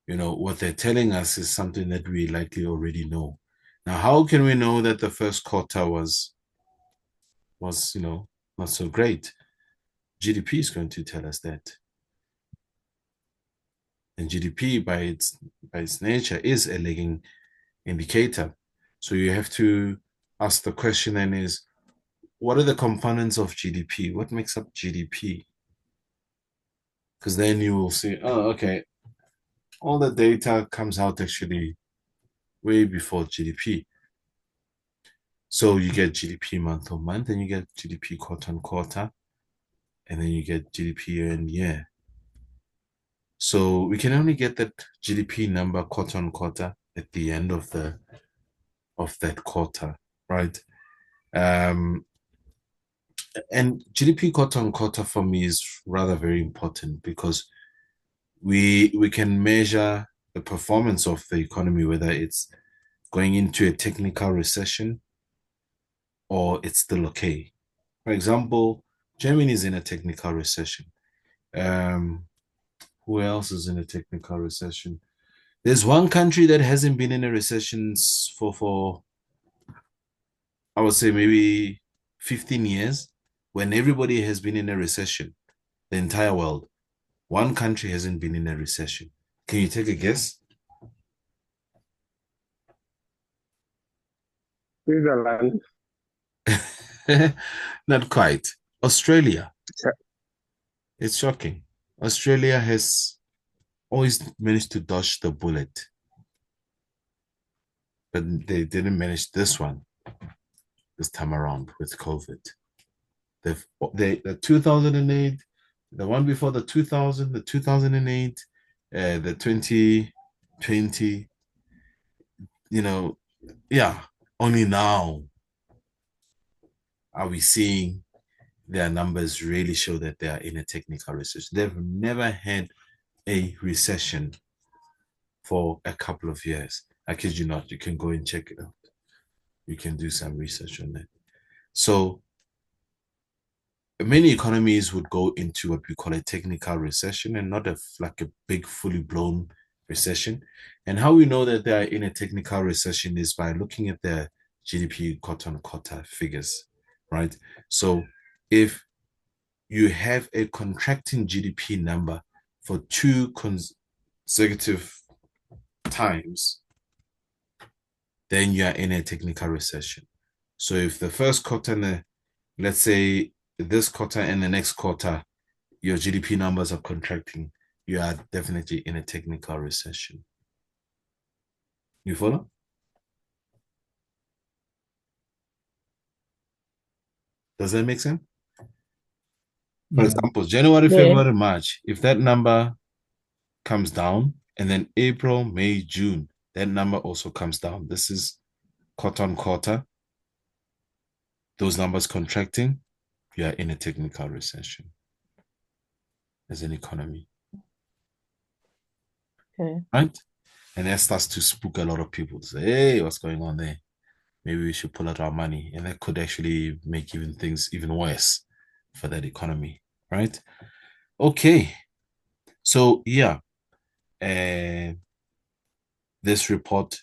What they're telling us is something that we likely already know. Now, how can we know that the first quarter was not so great? GDP is going to tell us that. And GDP by its nature is a lagging indicator. So you have to ask the question then is, what are the components of GDP? What makes up GDP? Because then you will see, oh, okay, all the data comes out actually way before GDP. So you get GDP month on month, and you get GDP quarter on quarter, and then you get GDP year on year. So we can only get that GDP number quarter on quarter at the end of that quarter, right? And GDP quarter on quarter for me is rather very important because we can measure the performance of the economy, whether it's going into a technical recession or it's still okay. For example, Germany is in a technical recession. Who else is in a technical recession? There's one country that hasn't been in a recession for I would say maybe 15 years, when everybody has been in a recession, the entire world. One country hasn't been in a recession. Can you take a guess? Switzerland. Not quite. Australia. Sure. It's shocking. Australia has always managed to dodge the bullet, but they didn't manage this time around with COVID. The 2008, the one before the 2000, the 2008, the 2020, yeah, only now are we seeing their numbers really show that they are in a technical recession. They've never had a recession for a couple of years. I kid you not. You can go and check it out. You can do some research on that. So many economies would go into what we call a technical recession and not like a big, fully blown recession. And how we know that they are in a technical recession is by looking at their GDP quarter on quarter figures, right? So if you have a contracting GDP number for two consecutive times, then you are in a technical recession. So if the first quarter, let's say this quarter and the next quarter, your GDP numbers are contracting, you are definitely in a technical recession. You follow? Does that make sense? For example, January, February, March, if that number comes down, and then April, May, June, that number also comes down. This is quarter on quarter. Those numbers contracting, you are in a technical recession as an economy. Okay. Right? And that starts to spook a lot of people to say, hey, what's going on there? Maybe we should pull out our money. And that could actually make things even worse for that economy. Right? Okay. So, yeah. This report,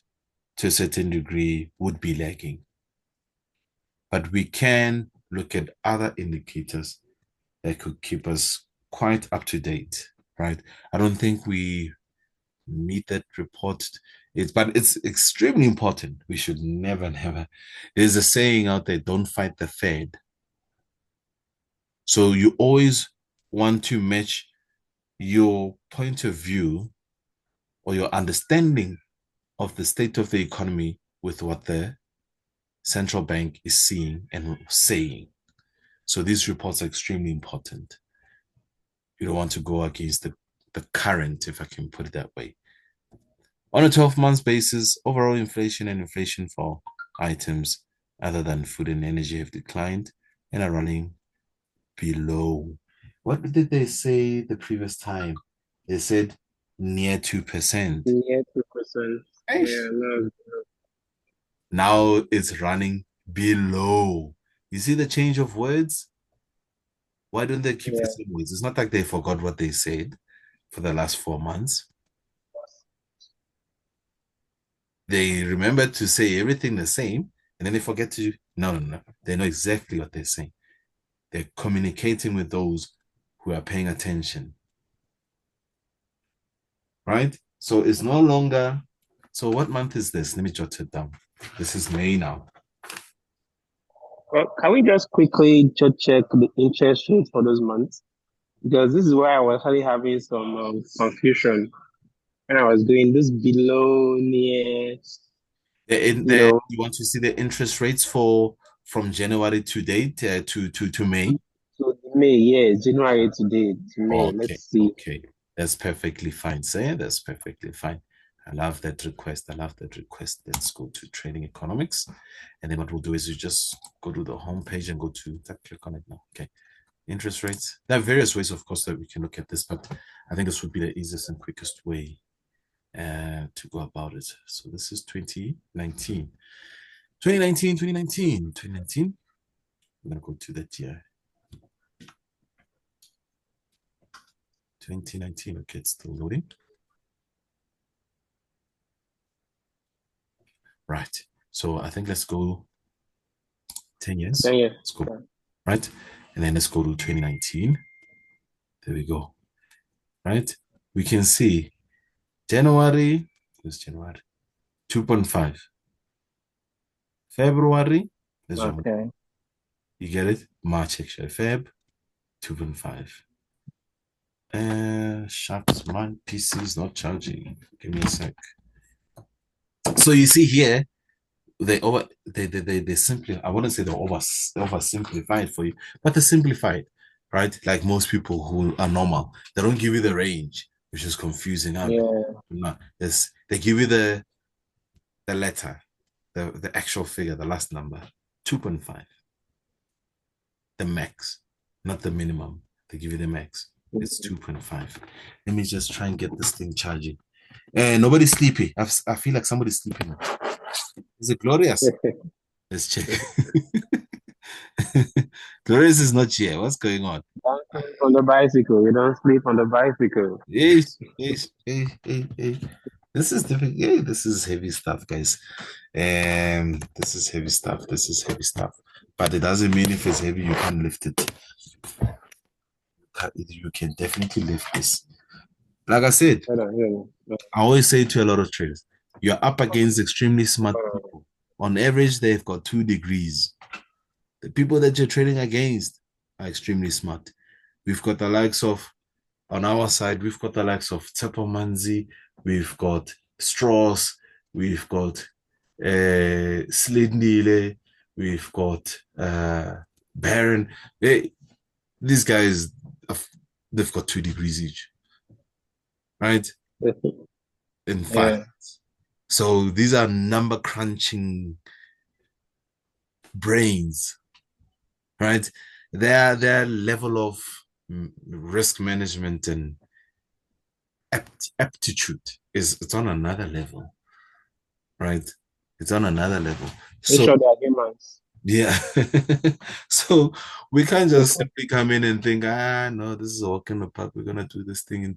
to a certain degree, would be lagging. But we can look at other indicators that could keep us quite up to date, right? I don't think we need that report. But it's extremely important. We should never. There's a saying out there, don't fight the Fed. So you always want to match your point of view or your understanding of the state of the economy with what the central bank is seeing and saying. So these reports are extremely important. You don't want to go against the current, if I can put it that way. On a 12-month basis, overall inflation and inflation for items other than food and energy have declined and are running below. What did they say the previous time? They said near 2%. Near 2%. Yeah, no. Now it's running below. You see the change of words? Why don't they keep the same words? It's not like they forgot what they said for the last 4 months. They remember to say everything the same, and then they forget to. No. They know exactly what they're saying. They're communicating with those who are paying attention. Right? So it's no longer. So what month is this? Let me jot it down. This is May now. Well, can we just quickly check the interest rate for those months? Because this is where I was actually having some confusion when I was doing this below, near. You want to see the interest rates from January to date to May? So May, yeah, January to date, May. Okay, let's see. Okay, that's perfectly fine. Say that's perfectly fine. I love that request. Let's go to trading economics. And then what we'll do is you just go to the home page and go to click on it now. Okay. Interest rates. There are various ways, of course, that we can look at this, but I think this would be the easiest and quickest way to go about it. So this is 2019. 2019. I'm going to go to that year. 2019. Okay, it's still loading. Right. So I think let's go 10 years. 10 years. Let's go. Right. And then let's go to 2019. There we go. Right. We can see January. Where's January? 2.5. February. Okay. You get it? March actually. Feb. 2.5. Sharps, my PC is not charging. Give me a sec. So you see here, they simply, I wouldn't say they oversimplified for you, but they simplified, right? Like most people who are normal, they don't give you the range, which is confusing. Yeah. They give you the letter, the actual figure, the last number, 2.5. The max, not the minimum. They give you the max. It's 2.5. Let me just try and get this thing charging. And nobody's sleepy. I feel like somebody's sleeping. Is it Glorious? Let's check. Glorious is not here. What's going on? Don't sleep on the bicycle. You don't sleep on the bicycle. Hey. This is difficult. Yeah, this is heavy stuff, guys. This is heavy stuff. But it doesn't mean if it's heavy, you can't lift it. You can definitely lift this. Like I said, I always say to a lot of traders, you're up against extremely smart people. On average, they've got 2 degrees. The people that you're trading against are extremely smart. We've got the likes of, on our side, we've got the likes of Tsepo Manzi, we've got Strauss, we've got Slidnile, we've got Baron. These guys, they've got 2 degrees each. Right? In fact, so these are number crunching brains, right? Their level of risk management and aptitude it's on another level, right? It's on another level. So yeah. So we can't just simply come in and think, no, this is a walk in the park. We're gonna do this thing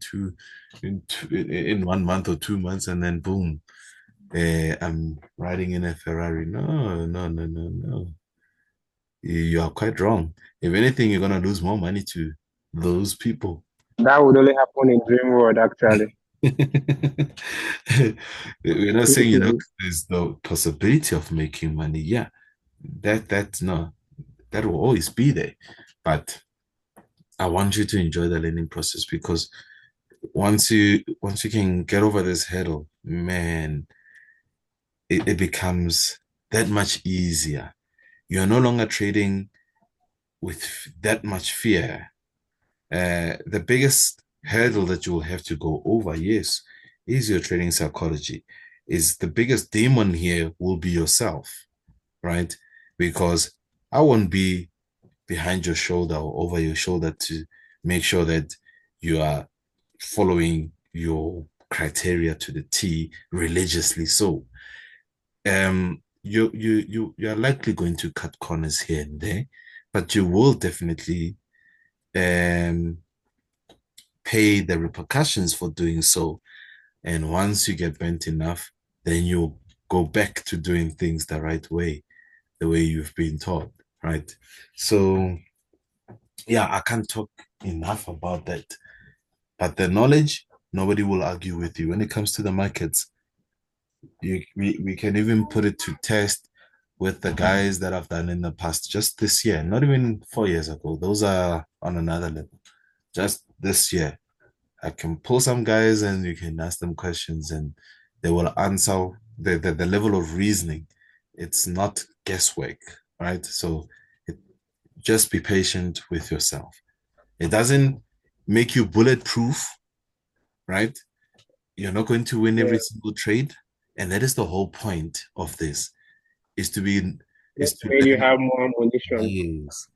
in 1 month or 2 months, and then boom, I'm riding in a Ferrari. No. You are quite wrong. If anything, you're gonna lose more money to those people. That would only happen in dream world, actually. We're not saying there's no possibility of making money. Yeah. That will always be there, but I want you to enjoy the learning process, because once you can get over this hurdle, man, it becomes that much easier. You're no longer trading with that much fear. The biggest hurdle that you will have to go over, yes, is your trading psychology. Is the biggest demon here will be yourself, right? Because I won't be behind your shoulder or over your shoulder to make sure that you are following your criteria to the T religiously. So you're likely going to cut corners here and there, but you will definitely um pay the repercussions for doing so. And once you get bent enough, then you'll go back to doing things the right way, the way you've been taught, right? So yeah, I can't talk enough about that. But the knowledge, nobody will argue with you. When it comes to the markets, we can even put it to test with the guys that I've done in the past, just this year, not even 4 years ago. Those are on another level. Just this year, I can pull some guys and you can ask them questions and they will answer the level of reasoning. It's not guesswork, right? So it, just be patient with yourself. It doesn't make you bulletproof, right? You're not going to win every single trade. And that is the whole point of this, is to be, is Just to made you learn. have more ammunition. Yes.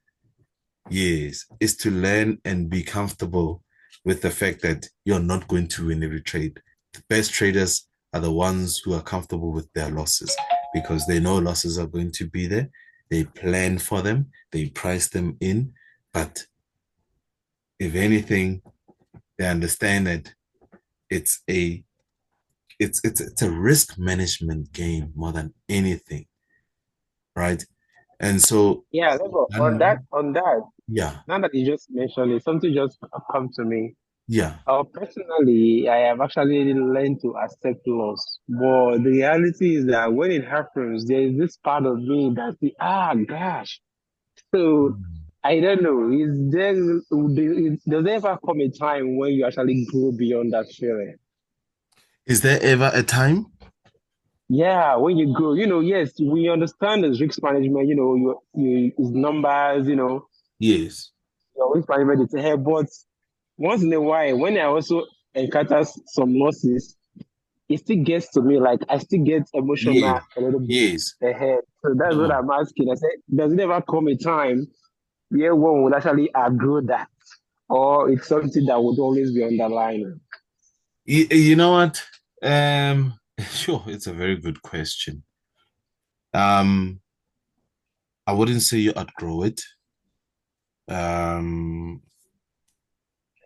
Yes. Is to learn and be comfortable with the fact that you're not going to win every trade. The best traders are the ones who are comfortable with their losses because they know losses are going to be there. They plan for them, they price them in. But if anything, they understand that it's a it's a risk management game more than anything, right? And so Yeah, level on that. yeah, Now that you just mentioned it, something just come to me. yeah, Personally, I have actually learned to accept loss. But the reality is that when it happens, there is this part of me that the gosh. So I don't know. Does there ever come a time when you actually go beyond that feeling? is there ever a time? Yeah, when you go, yes, we understand the risk management, you is numbers, Yes. your risk management is here, but once in a while, when I also encounter some losses, it still gets to me, like I still get emotional Yes. a little bit Yes. ahead. So that's what No. I'm asking. I said, does it ever come a time where one would actually agree that, or it's something that would always be underlying? You know what? Sure, it's a very good question. Um, I wouldn't say you outgrow it. Um,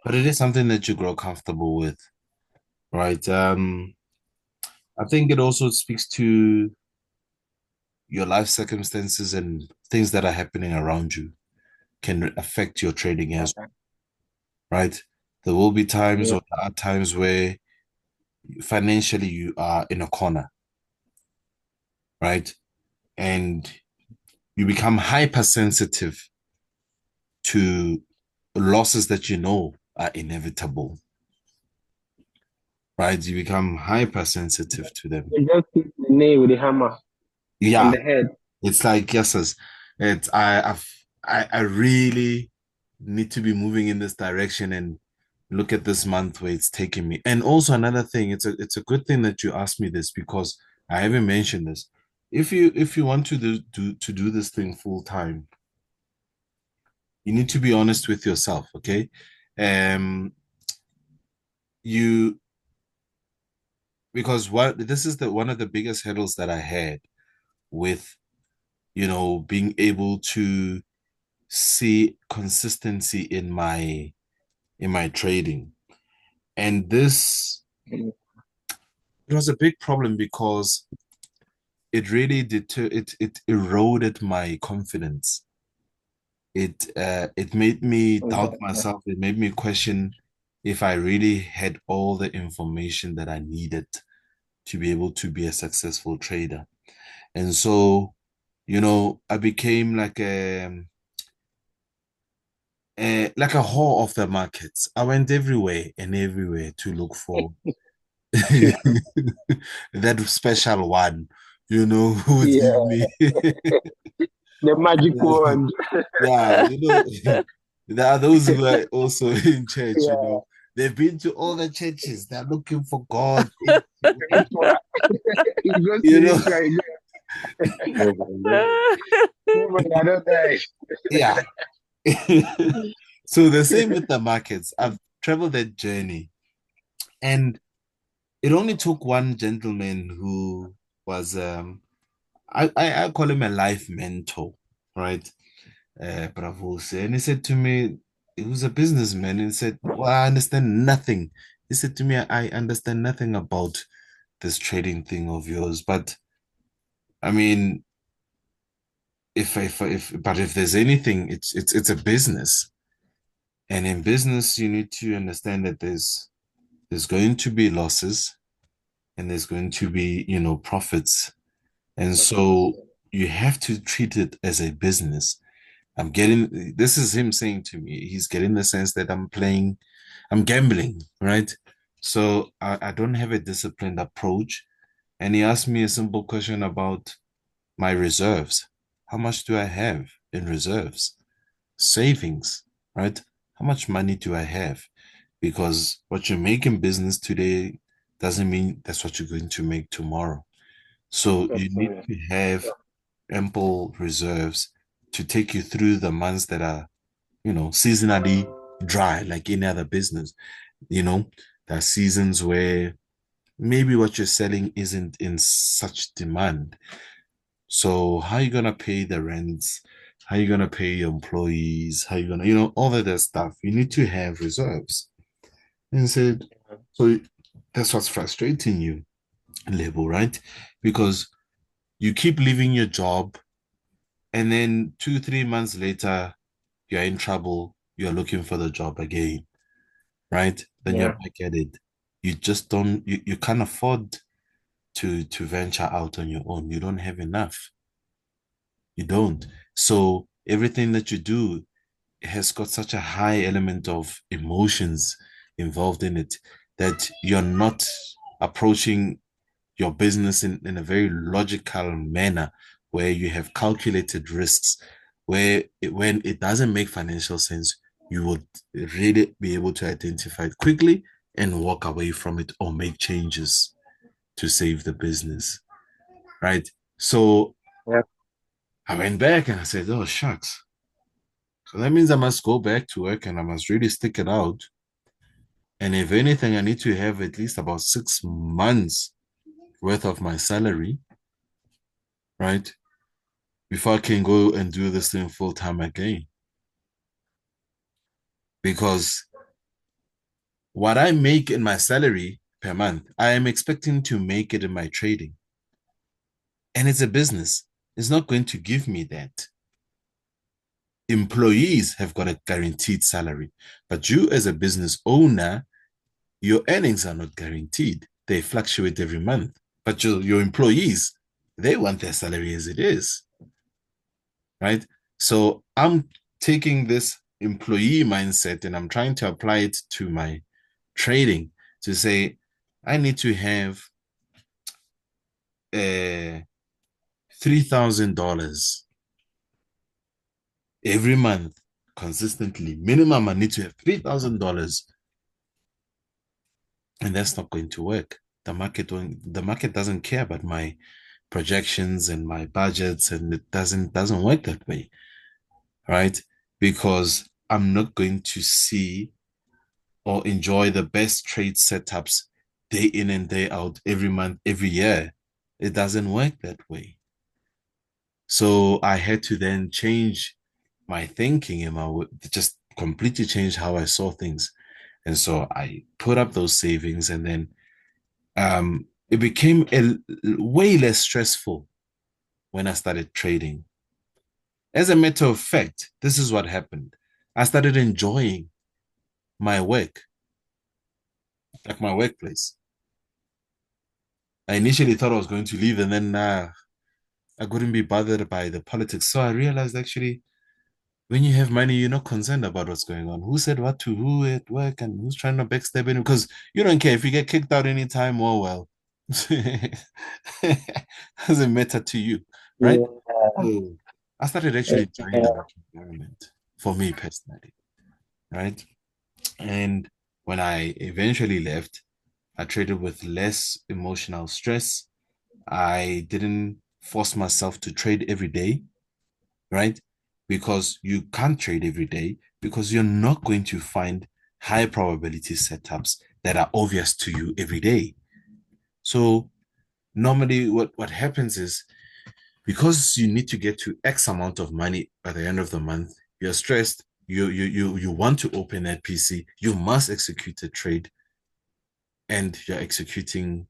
but it is something that you grow comfortable with, right? I think it also speaks to your life circumstances and things that are happening around you can affect your trading as Okay. well, right? There will be times Yeah. or there are times where financially you are in a corner, right? And you become hypersensitive to losses that you know are inevitable, right? You become hypersensitive to them. You just hit the nail with the hammer on Yeah, the head. it's like yes, it's I really need to be moving in this direction and look at this month where it's taking me. And also another thing, it's a good thing that you asked me this because I haven't mentioned this. If you want to do this thing full time, you need to be honest with yourself, okay? Um, you because what this is the one of the biggest hurdles that I had with being able to see consistency in my trading. And this it was a big problem because it really it eroded my confidence. It made me doubt Okay. myself. It made me question if I really had all the information that I needed to be able to be a successful trader. And so, I became like a whore of the markets. I went everywhere and everywhere to look for that special one who would Yeah, give me. the magic wand. Yeah, there are those who are also in church, Yeah. They've been to all the churches. They're looking for God. He goes You to know, Israel. Oh my God, I don't die. yeah. So the same with the markets. I've traveled that journey, and it only took one gentleman who was I call him a life mentor, right? Bravo. And he said to me, he was a businessman, and he said, well, I understand nothing. He said to me, I understand nothing about this trading thing of yours, but I mean, if there's anything, it's a business, and in business you need to understand that there's going to be losses and there's going to be profits, and so you have to treat it as a business. This is him saying to me, he's getting the sense that I'm gambling, right? So I don't have a disciplined approach. And he asked me a simple question about my reserves. How much do I have in reserves? Savings, right? How much money do I have? Because what you make in business today doesn't mean that's what you're going to make tomorrow. So you need to have ample reserves to take you through the months that are, seasonally dry, like any other business. There are seasons where maybe what you're selling isn't in such demand. So how are you gonna pay the rents? How are you gonna pay your employees? How are you gonna, all of that stuff? You need to have reserves. And said, so that's what's frustrating you, Lebo, right? Because you keep leaving your job, and then 2, 3 months later, you're in trouble. You're looking for the job again, right? Then you're back at it. You just don't. You can't afford to venture out on your own. You don't have enough. You don't. So everything that you do has got such a high element of emotions involved in it that you're not approaching your business in a very logical manner where you have calculated risks, where when it doesn't make financial sense, you would really be able to identify it quickly and walk away from it or make changes to save the business, right? So I went back and I said, oh, shucks. So that means I must go back to work and I must really stick it out. And if anything, I need to have at least about 6 months worth of my salary, right? Before I can go and do this thing full time again. Because what I make in my salary per month, I am expecting to make it in my trading. And it's a business. It's not going to give me that. Employees have got a guaranteed salary, but you as a business owner, your earnings are not guaranteed. They fluctuate every month. But your employees, they want their salary as it is, right? So I'm taking this employee mindset and I'm trying to apply it to my trading to say, I need to have $3,000 every month consistently. Minimum, I need to have $3,000. And that's not going to work. The market doesn't care about my projections and my budgets, and it doesn't work that way, right? Because I'm not going to see or enjoy the best trade setups day in and day out, every month, every year. It doesn't work that way. So I had to then change my thinking and just completely change how I saw things. And so I put up those savings, and then it became way less stressful when I started trading. As a matter of fact, this is what happened. I started enjoying my work, like my workplace. I initially thought I was going to leave, and then I couldn't be bothered by the politics. So I realized actually, when you have money, you're not concerned about what's going on. Who said what to who at work and who's trying to backstab you? Because you don't care if you get kicked out anytime. Oh, well, doesn't matter to you, right? Yeah. So I started actually enjoying the work environment for me personally, right? And when I eventually left, I traded with less emotional stress. I didn't force myself to trade every day, right? Because you can't trade every day because you're not going to find high probability setups that are obvious to you every day. So normally what happens is because you need to get to X amount of money at the end of the month, you're stressed, you want to open that PC, you must execute a trade, and you're executing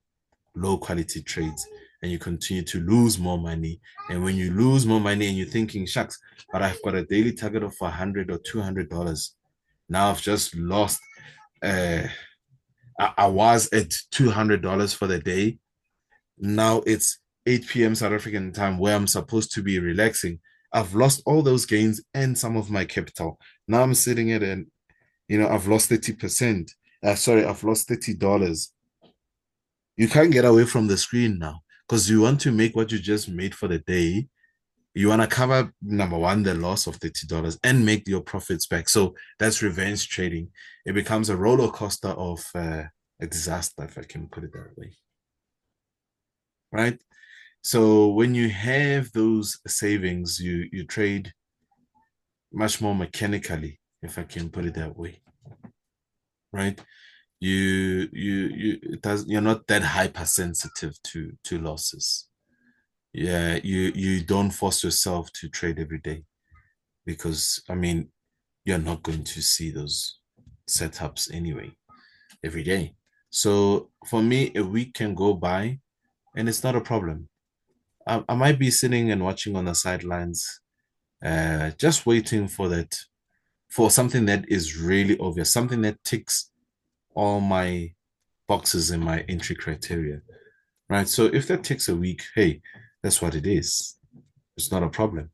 low quality trades and you continue to lose more money. And when you lose more money and you're thinking, shucks, but I've got a daily target of $100 or $200. Now I've just lost. I was at $200 for the day. Now it's 8 p.m. South African time where I'm supposed to be relaxing. I've lost all those gains and some of my capital. Now I'm sitting at an, I've lost 30%. Sorry, I've lost $30. You can't get away from the screen now because you want to make what you just made for the day. You want to cover, number one, the loss of $30 and make your profits back. So that's revenge trading. It becomes a roller coaster of a disaster, if I can put it that way. Right? So when you have those savings, you trade much more mechanically, if I can put it that way. Right? You're not that hypersensitive to losses. Yeah, you don't force yourself to trade every day because you're not going to see those setups anyway every day. So for me, a week can go by and it's not a problem. I might be sitting and watching on the sidelines, just waiting for something that is really obvious, something that ticks all my boxes in my entry criteria, right? So if that takes a week, hey, that's what it is. It's not a problem,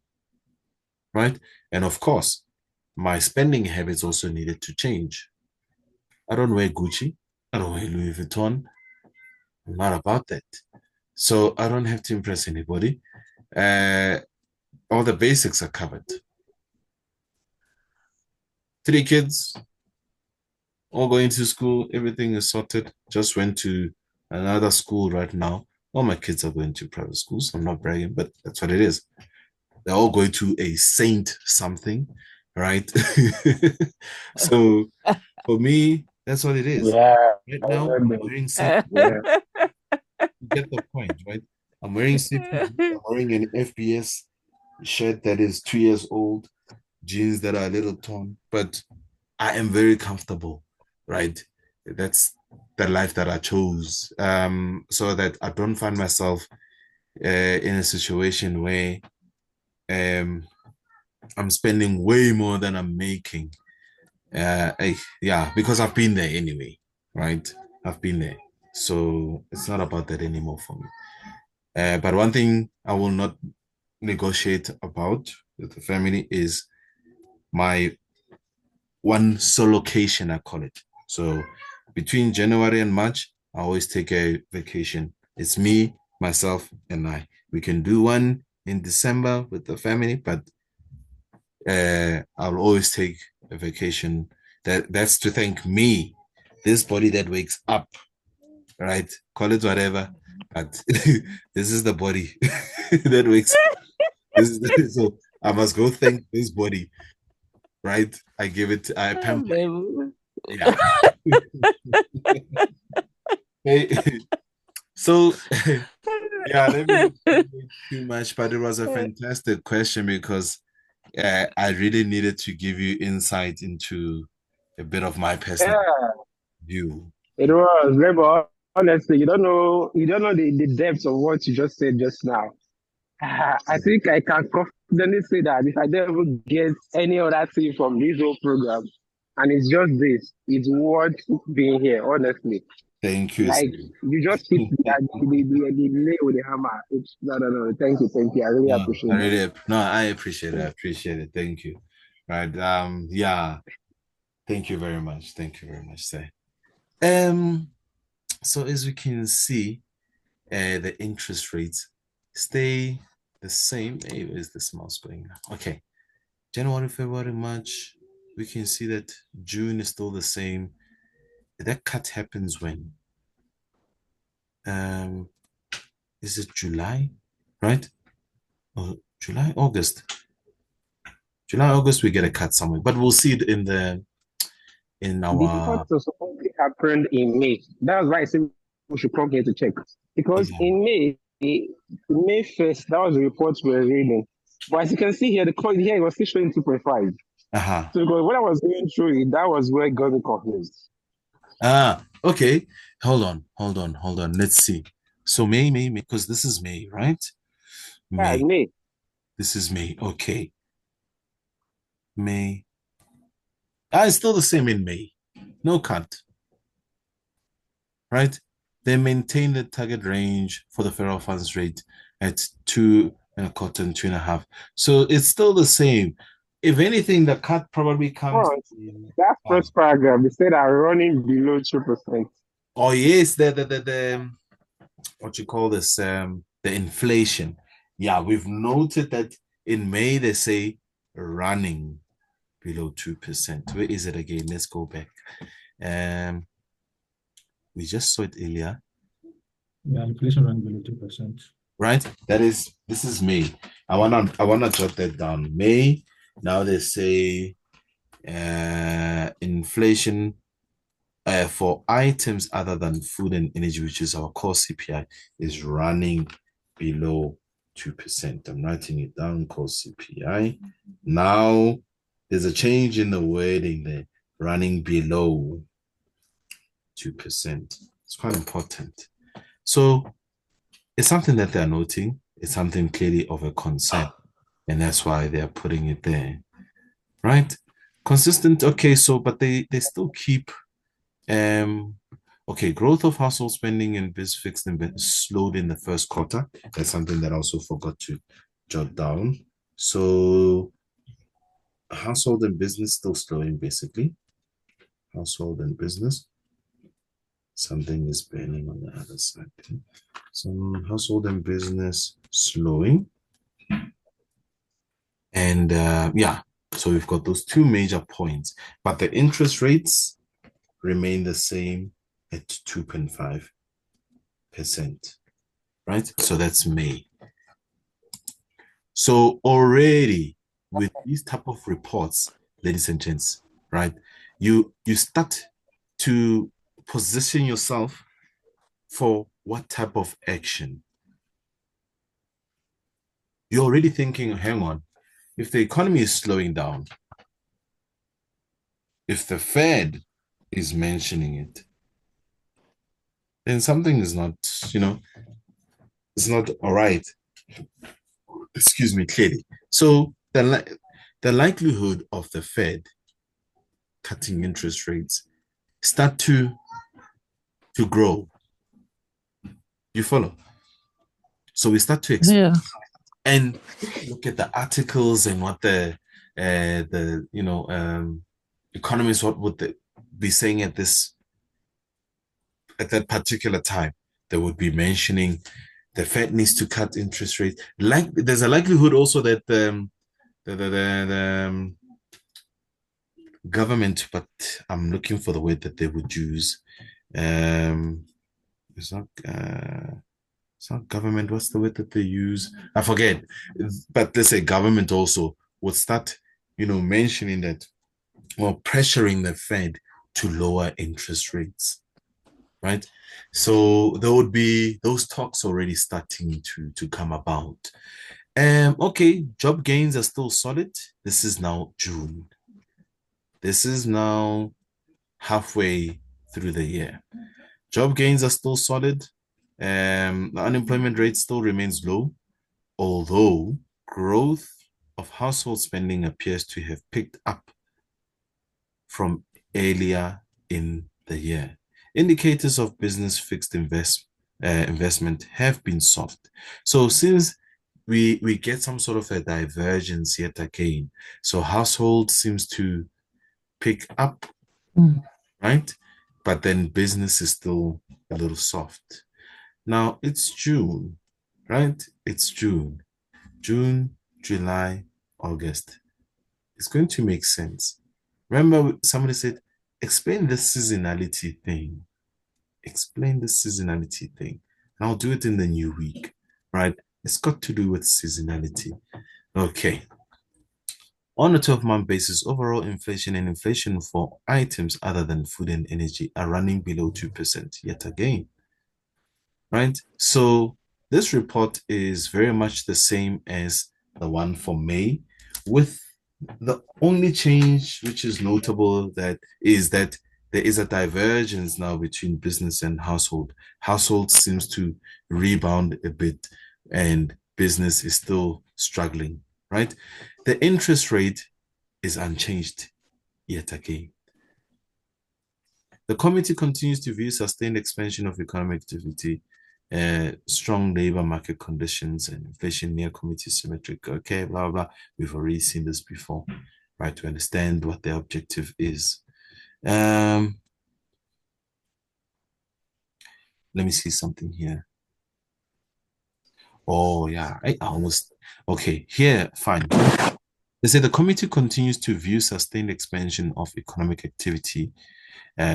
right? And of course, my spending habits also needed to change. I don't wear Gucci. I don't wear Louis Vuitton. I'm not about that. So I don't have to impress anybody. All the basics are covered. 3 kids, all going to school. Everything is sorted. Just went to another school right now. All my kids are going to private schools. I'm not bragging, but that's what it is. They're all going to a Saint something, right? So for me, that's what it is. Yeah. Right now, I'm wearing safety. Yeah. You get the point, right? I'm wearing safety. I'm wearing an FBS shirt that is 2 years old, jeans that are a little torn, but I am very comfortable, right? That's the life that I chose, so that I don't find myself in a situation where I'm spending way more than I'm making. Yeah, because I've been there anyway, right? I've been there. So it's not about that anymore for me. But one thing I will not negotiate about with the family is my one solocation, I call it. So between January and March, I always take a vacation. It's me, myself, and I. We can do one in December with the family, but I'll always take a vacation. That's to thank me, this body that wakes up, right? Call it whatever, but this is the body that wakes up. So I must go thank this body, right? I pamper. Yeah. Hey, so yeah, let me not too much, but it was a fantastic question because I really needed to give you insight into a bit of my personal Yeah. view. It was, but honestly, you don't know the depth of what you just said just now. I think I can confidently say that if I don't even get any other thing from this whole program, and it's just this, it's worth being here, honestly. Thank you, Like, sir. you just hit the nail with the hammer. No. Thank you. I really appreciate that. I appreciate it. I appreciate it. Thank you. Right. Yeah. Thank you very much. Thank you very much, sir. So as we can see, the interest rates stay the same. Hey, where's this mouse going now? Okay. January, February, March, we can see that June is still the same. That cut happens when? Is it July, right? Oh, July, August. July, August, we get a cut somewhere, but we'll see it in The our cuts are supposedly happened in May. That's why I said we should come here to check. Because in May 1st, that was the reports we were reading. But as you can see here, the code here was still showing 2.5. So because when I was going through it, that was where it got me confused. Okay. Hold on. Let's see. So May, because this is May, right? Yeah, May. This is May. Okay. May. It's still the same in May. No cut. Right? They maintain the target range for the federal funds rate at 2.25 and 2.5. So it's still the same. If anything, the cut probably comes. That first paragraph, they said are running below 2%. Oh yes, the what you call this, the inflation. Yeah, we've noted that in May they say running below 2%. Where is it again? Let's go back. We just saw it earlier. Yeah, inflation running below 2%. Right? This is May. I wanna jot that down. May. Now they say inflation for items other than food and energy, which is our core CPI, is running below 2%. I'm writing it down, core CPI. Now there's a change in the wording there, running below 2%. It's quite important. So it's something that they're noting. It's something clearly of a concern. And that's why they're putting it there. Right? Consistent. Okay, so but they still keep okay, growth of household spending and fixed investment slowed in the first quarter. That's something that I also forgot to jot down. So household and business still slowing, basically. Household and business. Something is burning on the other side. Some household and business slowing. And yeah, so we've got those two major points, but the interest rates remain the same at 2.5%, right? So that's May. So already with these type of reports, ladies and gents, right, you start to position yourself for what type of action. You're already thinking, hang on, if the economy is slowing down, if the Fed is mentioning it, then something is not, it's not all right. Excuse me, clearly. So the likelihood of the Fed cutting interest rates start to grow. You follow? So we start to expect, and look at the articles and what the economists, what would they be saying at that particular time. They would be mentioning the Fed needs to cut interest rates. Like there's a likelihood also that the government, but I'm looking for the word that they would use. It's not government. What's the word that they use? I forget. But let's say government also would start, mentioning that, or pressuring the Fed to lower interest rates, right? So there would be those talks already starting to come about. Okay, job gains are still solid. This is now June. This is now halfway through the year. Job gains are still solid. The unemployment rate still remains low, although growth of household spending appears to have picked up from earlier in the year. Indicators of business fixed investment have been soft. So since we get some sort of a divergence yet again, so household seems to pick up, right? But then business is still a little soft. Now it's June, right? It's June. June, July, August. It's going to make sense. Remember, somebody said, explain the seasonality thing. Explain the seasonality thing. And I'll do it in the new week, right? It's got to do with seasonality. Okay. On a 12-month basis, overall inflation and inflation for items other than food and energy are running below 2% yet again, right? So this report is very much the same as the one for May, with the only change which is notable that there is a divergence now between business and household. Household seems to rebound a bit and business is still struggling, right? The interest rate is unchanged yet again. The committee continues to view sustained expansion of economic activity, strong labor market conditions, and inflation near committee symmetric. Okay, blah, blah. We've already seen this before, right? To understand what the objective is. Let me see something here. Oh, yeah, I almost, okay, here, fine. They say the committee continues to view sustained expansion of economic activity,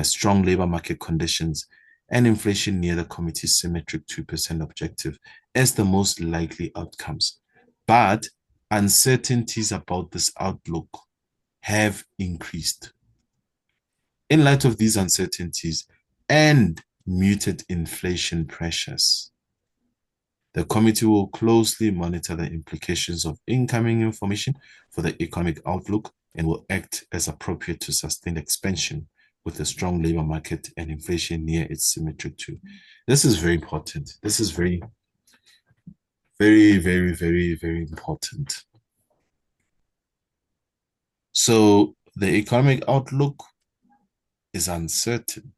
strong labor market conditions, and inflation near the committee's symmetric 2% objective as the most likely outcomes. But uncertainties about this outlook have increased. In light of these uncertainties and muted inflation pressures, the committee will closely monitor the implications of incoming information for the economic outlook and will act as appropriate to sustain expansion with a strong labor market and inflation near its symmetric 2. This is very important. This is very, very, very, very, very important. So the economic outlook is uncertain.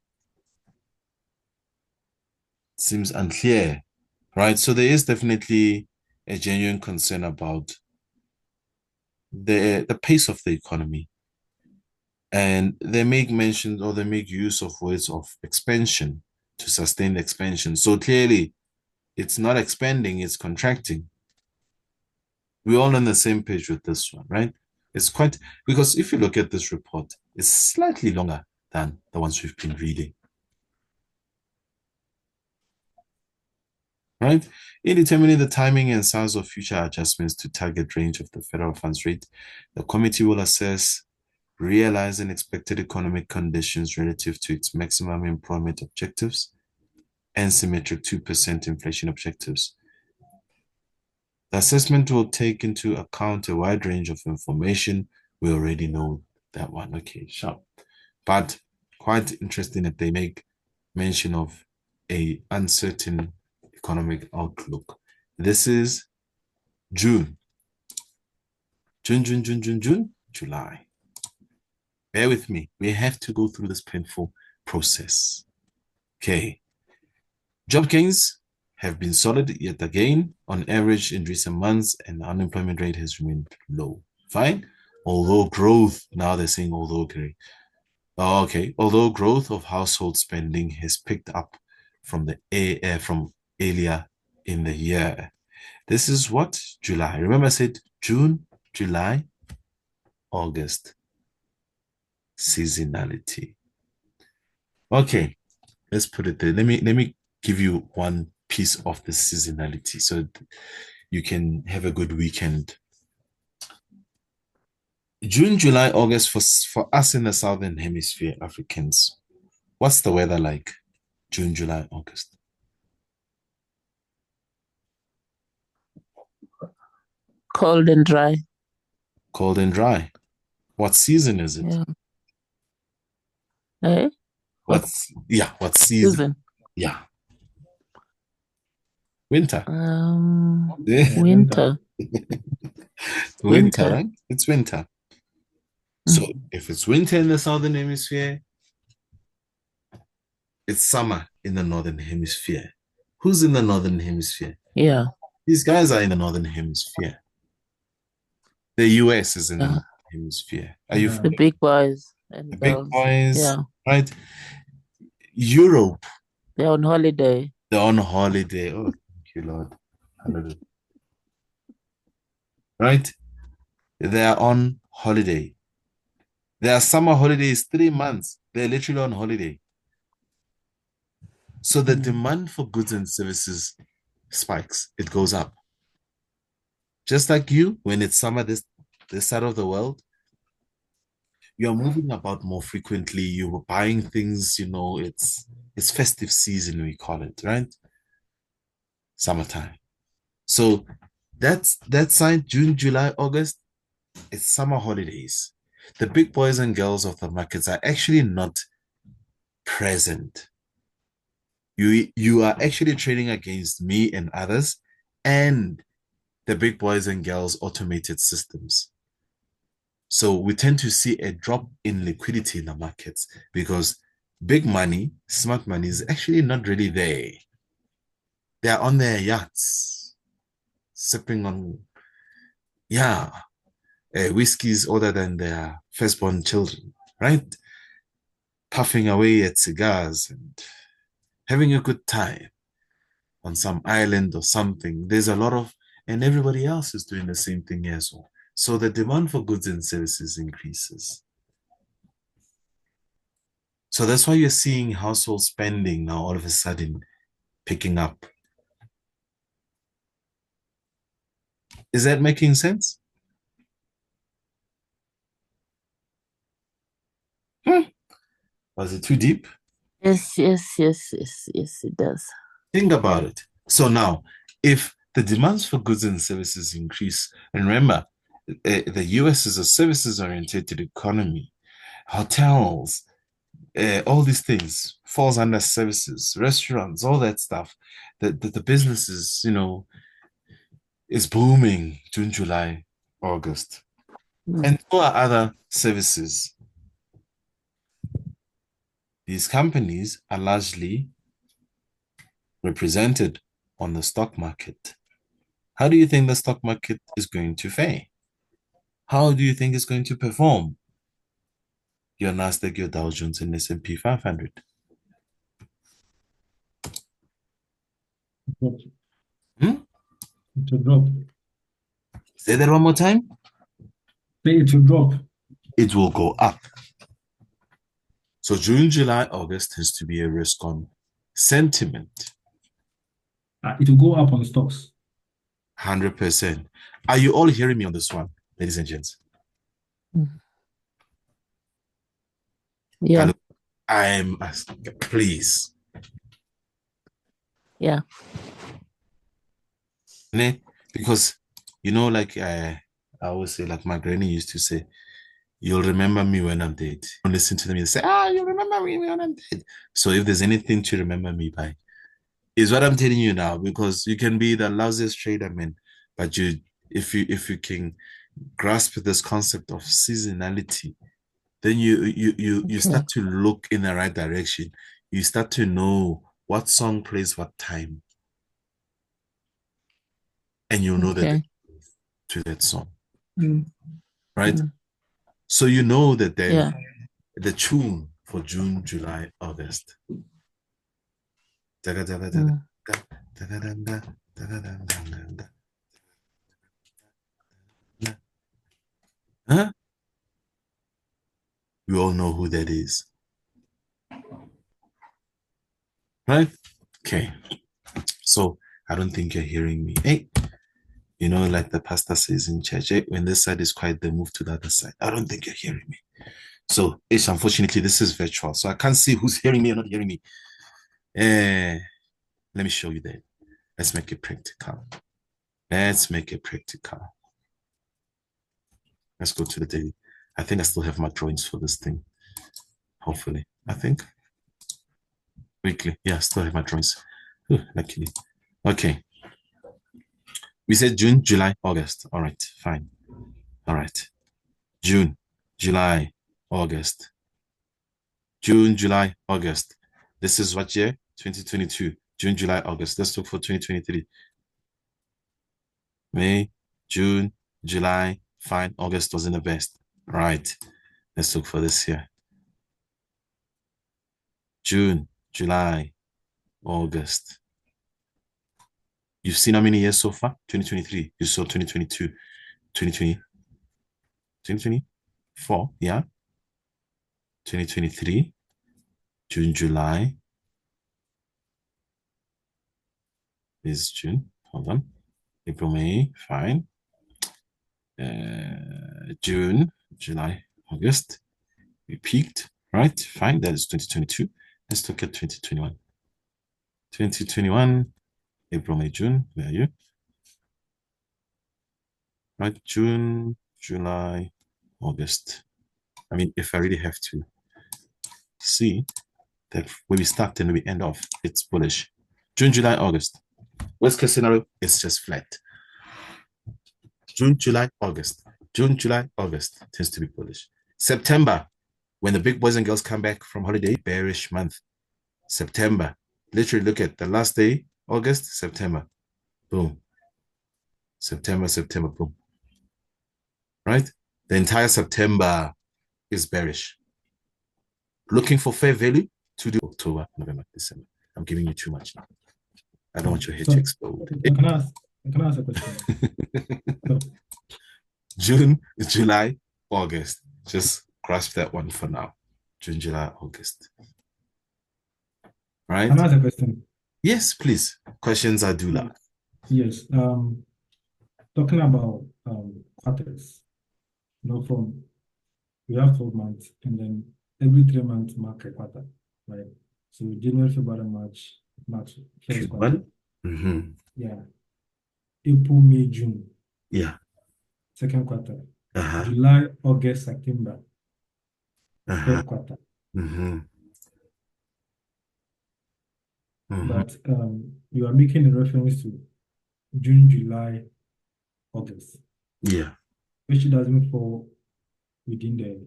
Seems unclear, right? So there is definitely a genuine concern about the pace of the economy. And they make mention or they make use of words of expansion to sustain expansion. So clearly, it's not expanding, it's contracting. We're all on the same page with this one, right? It's quite, because if you look at this report, it's slightly longer than the ones we've been reading. Right? In determining the timing and size of future adjustments to target range of the federal funds rate, the committee will assess realizing expected economic conditions relative to its maximum employment objectives and symmetric 2% inflation objectives. The assessment will take into account a wide range of information. We already know that one. Okay, sharp. But quite interesting that they make mention of a uncertain economic outlook. This is June. June, July. Bear with me. We have to go through this painful process. Okay. Job gains have been solid yet again on average in recent months, and the unemployment rate has remained low. Fine. Although growth, now they're saying although, okay. Although growth of household spending has picked up from earlier in the year. This is what? July. Remember I said June, July, August. Seasonality. Okay, let's put it there. Let me give you one piece of the seasonality so you can have a good weekend. June, July, August for us in the Southern Hemisphere, Africans. What's the weather like? June, July, August. Cold and dry. Cold and dry. What season is it? Yeah. Eh? What season? Yeah. Winter. Winter. Winter, right? It's winter. So if it's winter in the Southern Hemisphere, it's summer in the Northern Hemisphere. Who's in the Northern Hemisphere? Yeah. These guys are in the Northern Hemisphere. The US is in the Northern Hemisphere. Are you the big boys and the girls? big boys? Yeah. Right. Europe. They're on holiday. They're on holiday. Oh, thank you, Lord. Hallelujah. Right? They're on holiday. Their summer holiday is 3 months. They're literally on holiday. So the demand for goods and services spikes. It goes up. Just like you, when it's summer this side of the world, you're moving about more frequently. You're buying things, it's festive season, we call it, right? Summertime. So that's that sign, June, July, August, it's summer holidays. The big boys and girls of the markets are actually not present. You are actually trading against me and others and the big boys and girls automated systems. So we tend to see a drop in liquidity in the markets because big money, smart money is actually not really there. They are on their yachts, sipping on, whiskeys older than their firstborn children, right? Puffing away at cigars and having a good time on some island or something. There's a lot of, and everybody else is doing the same thing as well. So the demand for goods and services increases. So that's why you're seeing household spending now all of a sudden picking up. Is that making sense? Was it too deep? Yes, it does. Think about it. So now, if the demands for goods and services increase, and remember, the US is a services-oriented economy, hotels, all these things falls under services, restaurants, all that stuff. The businesses, is booming June, July, August. And so are other services. These companies are largely represented on the stock market. How do you think the stock market is going to fare? How do you think it's going to perform? Your Nasdaq, your Dow Jones, and S&P 500. It will drop. Say that one more time. It will drop. It will go up. So June, July, August has to be a risk on sentiment. It will go up on stocks. 100%. Are you all hearing me on this one, ladies and gents? Yeah. I'm asking, please. Yeah. Because, like I always say, like my granny used to say, you'll remember me when I'm dead. Don't listen to them and say, you'll remember me when I'm dead. So if there's anything to remember me by, is what I'm telling you now, because you can be the lousiest trader, man, but if you can grasp this concept of seasonality, then you start to look in the right direction. You start to know what song plays what time, and you'll know that to that song, right? So you know that then the tune for June, July, August. Huh? You all know who that is. Right? Okay. So I don't think you're hearing me. Hey, like the pastor says in church, hey, when this side is quiet, they move to the other side. I don't think you're hearing me. So, unfortunately, this is virtual, so I can't see who's hearing me or not hearing me. Let me show you that. Let's make it practical. Let's go to the daily. I think I still have my drawings for this thing. Hopefully, I think. Weekly. Yeah, I still have my drawings. Ooh, luckily. Okay. We said June, July, August. All right, fine. All right. June, July, August. June, July, August. This is what year? 2022. June, July, August. Let's look for 2023. May, June, July, fine. August wasn't the best. Right. Let's look for this year. June, July, August. You've seen how many years so far? 2023. You saw 2022, 2020, 2024, yeah. 2023, June, July. This is June. Hold on. April, May, fine. June, July, August. We peaked, right? Fine. That is 2022. Let's look at 2021. 2021, April, May, June. Where are you? Right? June, July, August. I mean, if I really have to see that where we start and we end off, it's bullish. June, July, August. Worst case scenario, it's just flat. June, July, August. June, July, August tends to be bullish. September, when the big boys and girls come back from holiday, bearish month. September, literally look at the last day, August, September, boom. September, September, boom. Right? The entire September is bearish. Looking for fair value to do October, November, December. I'm giving you too much now. I don't want your head to explode. Can I ask a question? June, July, August. Just grasp that one for now. June, July, August. Right? Can I ask a question? Yes, please. Questions I do love. Yes. Talking about quarters, from we have 12 months, and then every 3 months mark a quarter, right? So January, February, March, first quarter. Mm-hmm. Yeah. April, May, June. Yeah. Second quarter. July, August, September. Third quarter. Mm-hmm. Mm-hmm. But you are making a reference to June, July, August. Yeah. Which doesn't fall within the,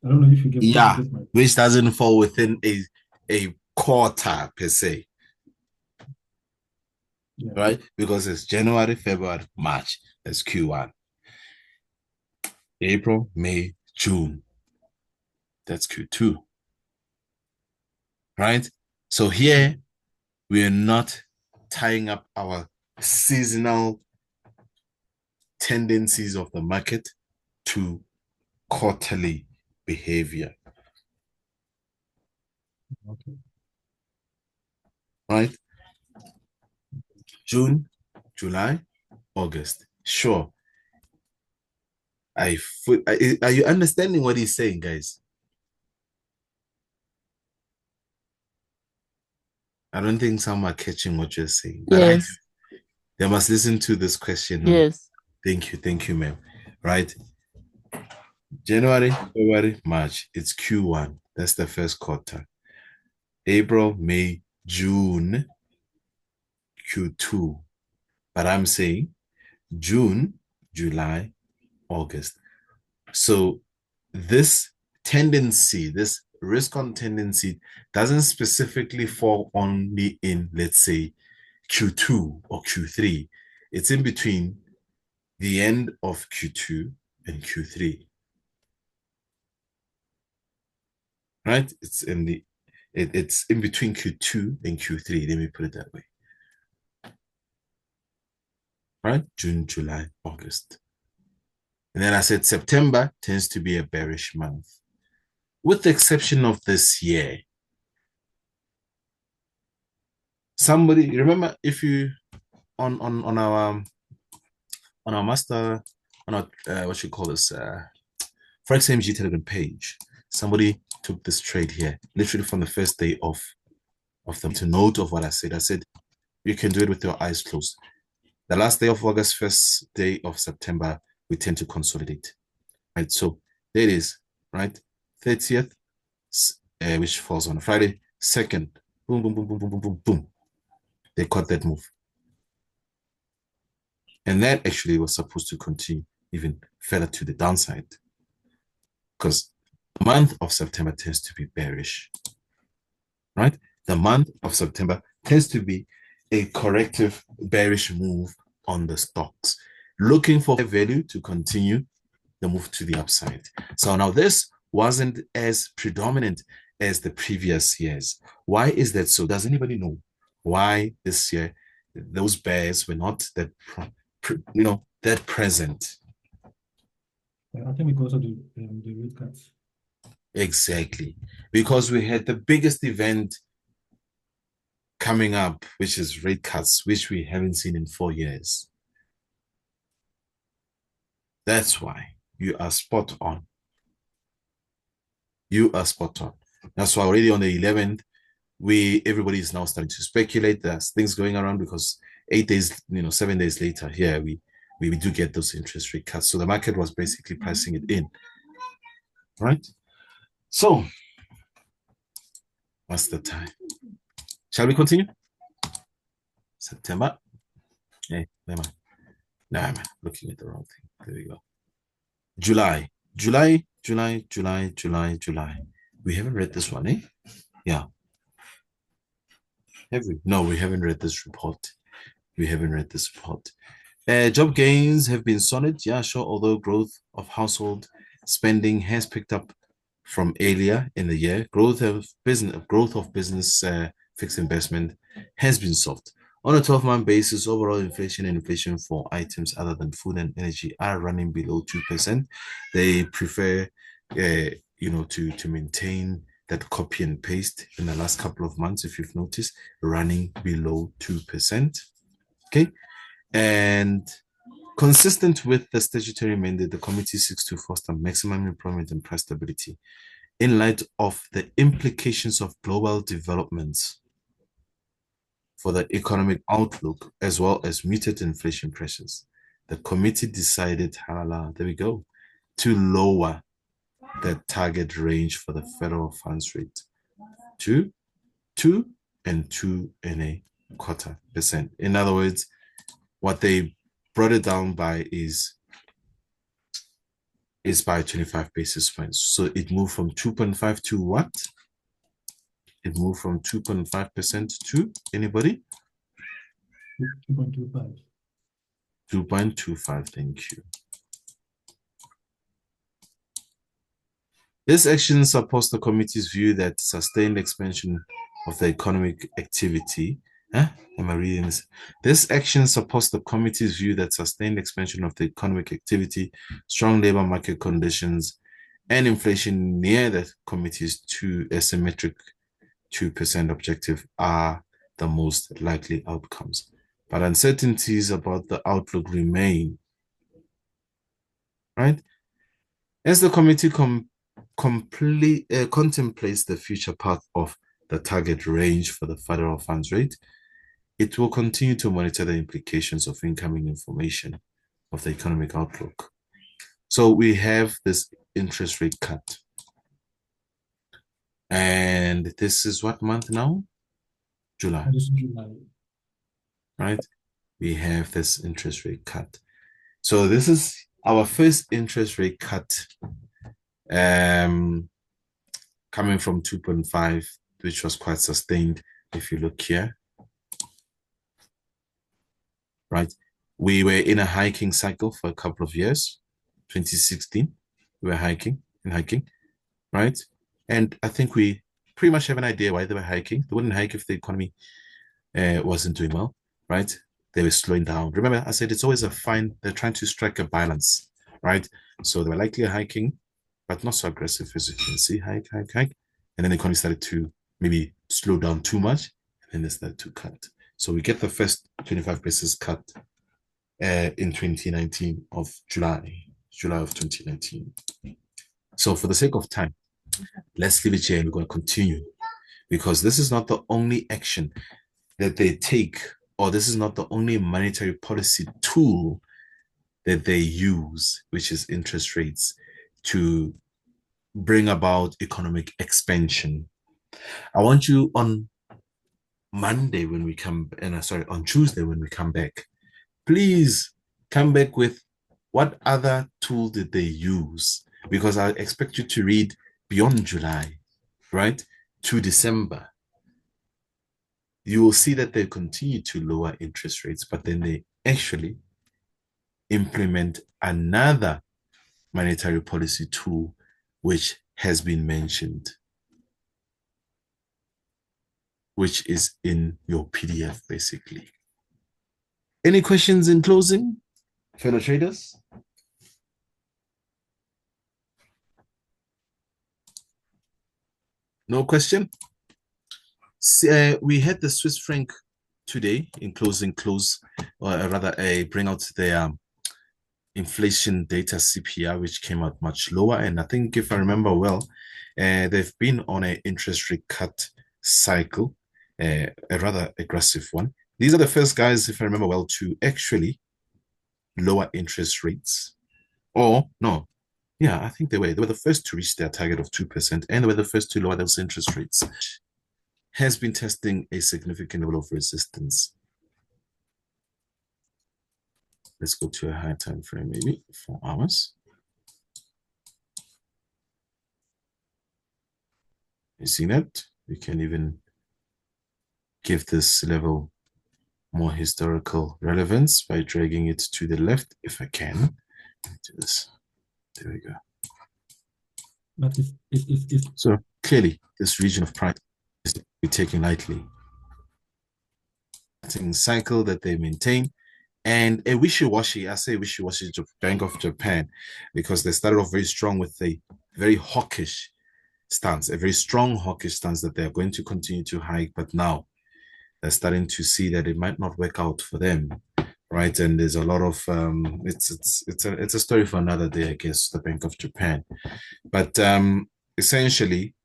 I don't know if you get which doesn't fall within a quarter per se. Yeah. Right? Because it's January, February, March. That's Q1. April, May, June. That's Q2. Right? So here, we are not tying up our seasonal tendencies of the market to quarterly behavior. Okay. Right? June, July, August. Sure. Are you understanding what he's saying, guys? I don't think some are catching what you're saying. But yes. They must listen to this question. Yes. Thank you, ma'am. Right? January, February, March. It's Q1. That's the first quarter. April, May, June, Q2. But I'm saying June, July, August. So this tendency, this risk-on tendency doesn't specifically fall only in, let's say, Q2 or Q3. It's in between the end of Q2 and Q3. Right? It's in between Q2 and Q3. Let me put it that way. Right? June, July, August. And then I said September tends to be a bearish month, with the exception of this year. Somebody remember, if you on our master, on our what you call this Forex MG Telegram page, somebody took this trade here, literally from the first day of them, to note of what I said. I said you can do it with your eyes closed. The last day of August, first day of September, we tend to consolidate. Right, so there it is. Right, 30th, which falls on a Friday. 2nd, boom, boom, boom, boom, boom, boom, boom, boom. They caught that move. And that actually was supposed to continue even further to the downside, because the month of September tends to be bearish. Right? The month of September tends to be a corrective bearish move on the stocks, looking for value to continue the move to the upside. So now this wasn't as predominant as the previous years. Why is that so? Does anybody know why this year those bears were not that, that present. I think because of the rate cuts. Exactly. Because we had the biggest event coming up, which is rate cuts, which we haven't seen in 4 years. That's why you are spot on. You are spot on. That's why already on the 11th, everybody is now starting to speculate. There's things going around because 8 days, 7 days later, here we do get those interest rate cuts. So the market was basically pricing it in, right? So what's the time? Shall we continue? September. Hey, never mind. Nah, man, looking at the wrong thing. There we go. July. We haven't read this one, eh? Yeah. Have we? No, we haven't read this report. Job gains have been solid, yeah, sure, although growth of household spending has picked up from earlier in the year. Growth of business fixed investment has been soft. On a 12-month basis, overall inflation for items other than food and energy are running below 2%. They prefer, to maintain that copy and paste in the last couple of months, if you've noticed, running below 2%. Okay. And consistent with the statutory mandate, the committee seeks to foster maximum employment and price stability in light of the implications of global developments for the economic outlook, as well as muted inflation pressures. The committee decided, there we go, to lower the target range for the federal funds rate to 2 and 2.25%. In other words, what they brought it down by is by 25 basis points. So it moved from 2.5 to what? It moved from 2.5% to, anybody? 2.25. 2.25, thank you. This action supports the committee's view that sustained expansion of the economic activity. Am I reading this? This action supports the committee's view that sustained expansion of the economic activity, strong labor market conditions, and inflation near the committee's asymmetric 2% objective are the most likely outcomes. But uncertainties about the outlook remain, right? As the committee contemplates the future path of the target range for the federal funds rate, it will continue to monitor the implications of incoming information of the economic outlook. So we have this interest rate cut. And this is what month now? July. Right? We have this interest rate cut. So this is our first interest rate cut coming from 2.5, which was quite sustained. If you look here, right? We were in a hiking cycle for a couple of years. 2016, we were hiking, right? And I think we pretty much have an idea why they were hiking. They wouldn't hike if the economy wasn't doing well, right? They were slowing down. Remember, I said it's always they're trying to strike a balance, right? So they were likely hiking, but not so aggressive as you can see, hike. And then the economy started to maybe slow down too much, and then they started to cut. So we get the first 25 basis cut in 2019 of July of 2019. So for the sake of time, let's leave it here and we're going to continue, because this is not the only action that they take, or this is not the only monetary policy tool that they use, which is interest rates, to bring about economic expansion. I want you on Monday when we come, on Tuesday when we come back, please come back with what other tool did they use, because I expect you to read beyond July, right, to December. You will see that they continue to lower interest rates, but then they actually implement another monetary policy tool, which has been mentioned, which is in your PDF, basically. Any questions in closing, fellow traders? No question? We had the Swiss franc today in closing or rather bring out their inflation data CPI, which came out much lower. And I think if I remember well, they've been on an interest rate cut cycle, a rather aggressive one. These are the first guys, if I remember well, to actually lower interest rates. Or no, yeah, I think they were the first to reach their target of 2%, and they were the first to lower those interest rates. Has been testing a significant level of resistance. Let's go to a higher time frame, maybe 4 hours. You see that? We can even give this level more historical relevance by dragging it to the left, if I can. Do this. There we go. But it's so clearly, this region of price is to be taken lightly. Cycle that they maintain, and a wishy-washy, I say wishy-washy Bank of Japan, because they started off very strong with a very hawkish stance, a very strong hawkish stance that they're going to continue to hike, but now they're starting to see that it might not work out for them, right? And there's a lot of it's a story for another day, I guess, the Bank of Japan. But essentially,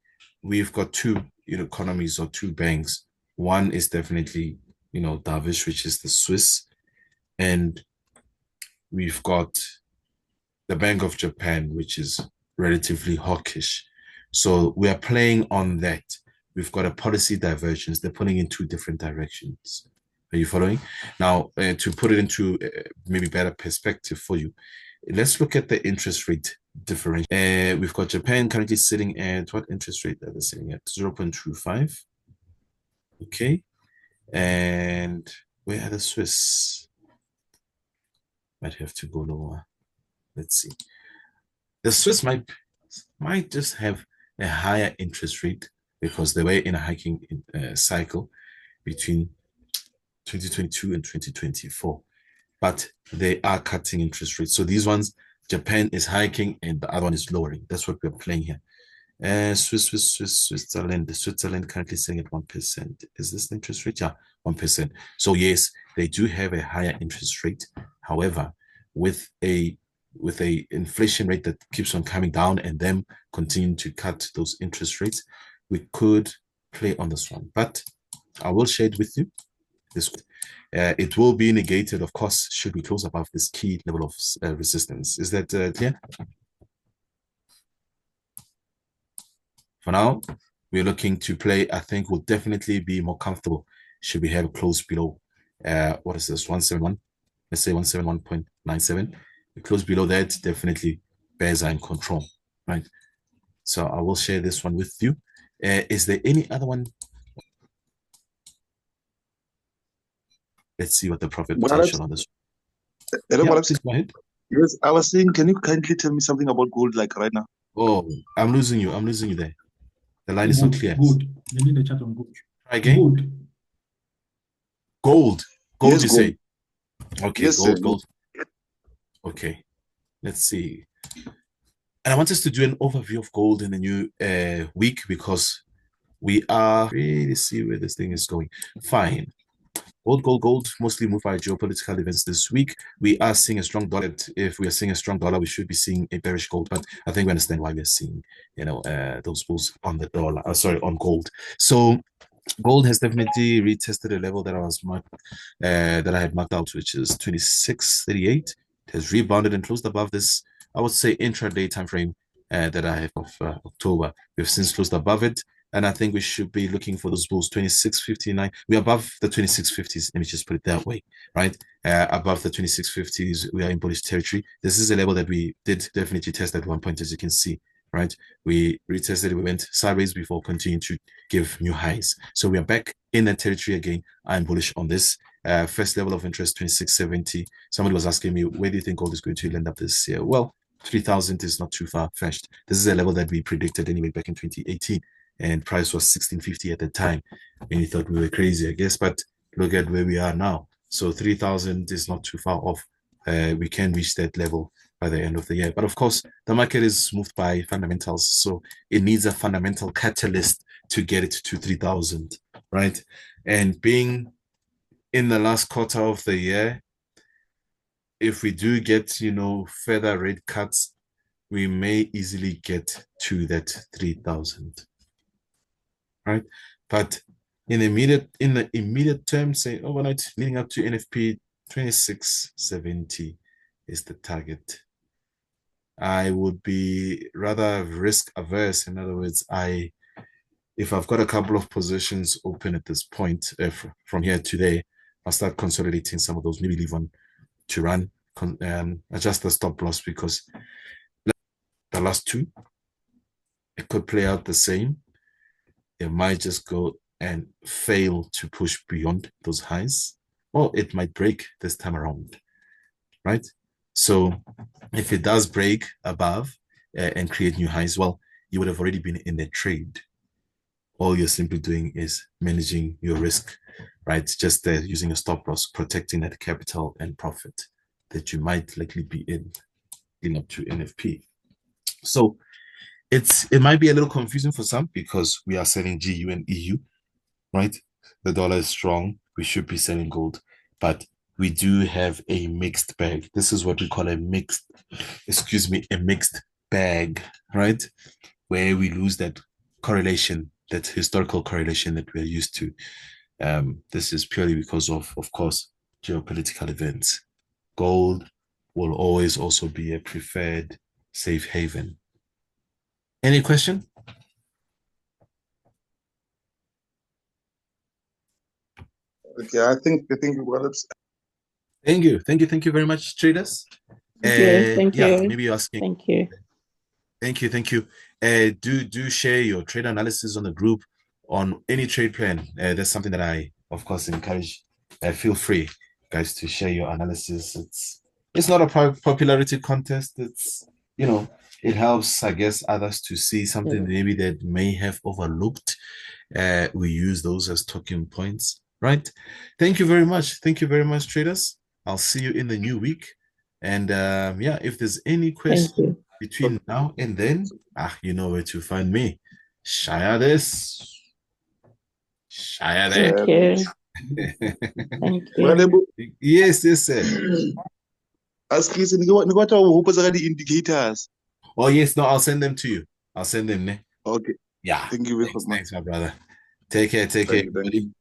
we've got two economies or two banks. One is definitely dovish, which is the Swiss, and we've got the Bank of Japan, which is relatively hawkish. So we are playing on that. We've got a policy divergence. They're pulling in two different directions. Are you following? Now, to put it into maybe better perspective for you, let's look at the interest rate differential. We've got Japan currently sitting at what interest rate are they sitting at? 0.25. Okay. And where are the Swiss? Might have to go lower. Let's see. The Swiss might just have a higher interest rate because they were in a hiking cycle between 2022 and 2024. But they are cutting interest rates. So these ones, Japan is hiking and the other one is lowering. That's what we're playing here. Switzerland currently sitting at 1%. Is this the interest rate? Yeah, 1%. So yes, they do have a higher interest rate. However, with a inflation rate that keeps on coming down and them continuing to cut those interest rates, we could play on this one. But I will share it with you. It will be negated, of course, should we close above this key level of resistance. Is that clear? For now, we're looking to play. I think we'll definitely be more comfortable should we have a close below. What is this? 171. Let's say 171.97. We close below that. Definitely, bears are in control, right? So I will share this one with you. Is there any other one? Let's see what the profit potential on this. Hello, yeah, Alex. please go ahead. Yes, I was saying, can you kindly tell me something about gold, like right now? Oh, I'm losing you. I'm losing you there. The line is not clear. Good. You need a chat on gold. Try again. Good. Gold. Yes, you gold. say? Okay, Yes, sir. gold. Okay, let's see. And I want us to do an overview of gold in the new week because we are really see where this thing is going. Fine. Gold, mostly moved by geopolitical events this week. We are seeing a strong dollar. If we are seeing a strong dollar, we should be seeing a bearish gold. But I think we understand why we are seeing, those bulls on the dollar. On gold. So gold has definitely retested a level that I had marked out, which is 26.38. It has rebounded and closed above this, I would say, intraday time frame that I have of October. We've since closed above it. And I think we should be looking for those bulls, 26.59. We're above the 26.50s. Let me just put it that way, right? Above the 26.50s, we are in bullish territory. This is a level that we did definitely test at one point, as you can see, right? We retested, we went sideways before continuing to give new highs. So we are back in that territory again. I'm bullish on this. First level of interest, 26.70. Somebody was asking me, where do you think gold is going to end up this year? Well, 3,000 is not too far-fetched. This is a level that we predicted anyway back in 2018. And price was 1650 at the time, and you thought we were crazy, I guess. But look at where we are now. So 3,000 is not too far off. We can reach that level by the end of the year. But of course, the market is moved by fundamentals. So it needs a fundamental catalyst to get it to 3,000, right? And being in the last quarter of the year, if we do get, further rate cuts, we may easily get to that 3,000, right? But in the immediate term, say overnight, leading up to NFP 2670 is the target. I would be rather risk averse. In other words, if I've got a couple of positions open at this point, from here today, I'll start consolidating some of those, maybe leave one to run, adjust the stop loss, because the last two, it could play out the same. It might just go and fail to push beyond those highs, or it might break this time around, right? So if it does break above and create new highs, well, you would have already been in the trade. All you're simply doing is managing your risk, right? Just using a stop loss, protecting that capital and profit that you might likely be in up to NFP. So it might be a little confusing for some because we are selling GU and EU, right? The dollar is strong. We should be selling gold, but we do have a mixed bag. This is what we call a mixed bag, right? Where we lose that correlation, that historical correlation that we're used to. This is purely because of course, geopolitical events. Gold will always also be a preferred safe haven. Any question? Okay, I think you got it. Thank you very much, traders. Thank you. Maybe you're asking. Thank you. Thank you. Do share your trade analysis on the group on any trade plan. That's something that I, of course, encourage. Feel free, guys, to share your analysis. It's not a popularity contest. It's, it helps, I guess, others to see something maybe that may have overlooked. We use those as talking points, right? Thank you very much. Thank you very much, traders. I'll see you in the new week. And if there's any question between now and then, you know where to find me. Share this. Share that. Thank you. Thank you. Yes, sir. Ask Chris, what are the indicators? Oh, yes, no, I'll send them to you. I'll send them. Ne? Okay. Yeah. Thank you very much. Thanks, my brother. Take care. Thank you.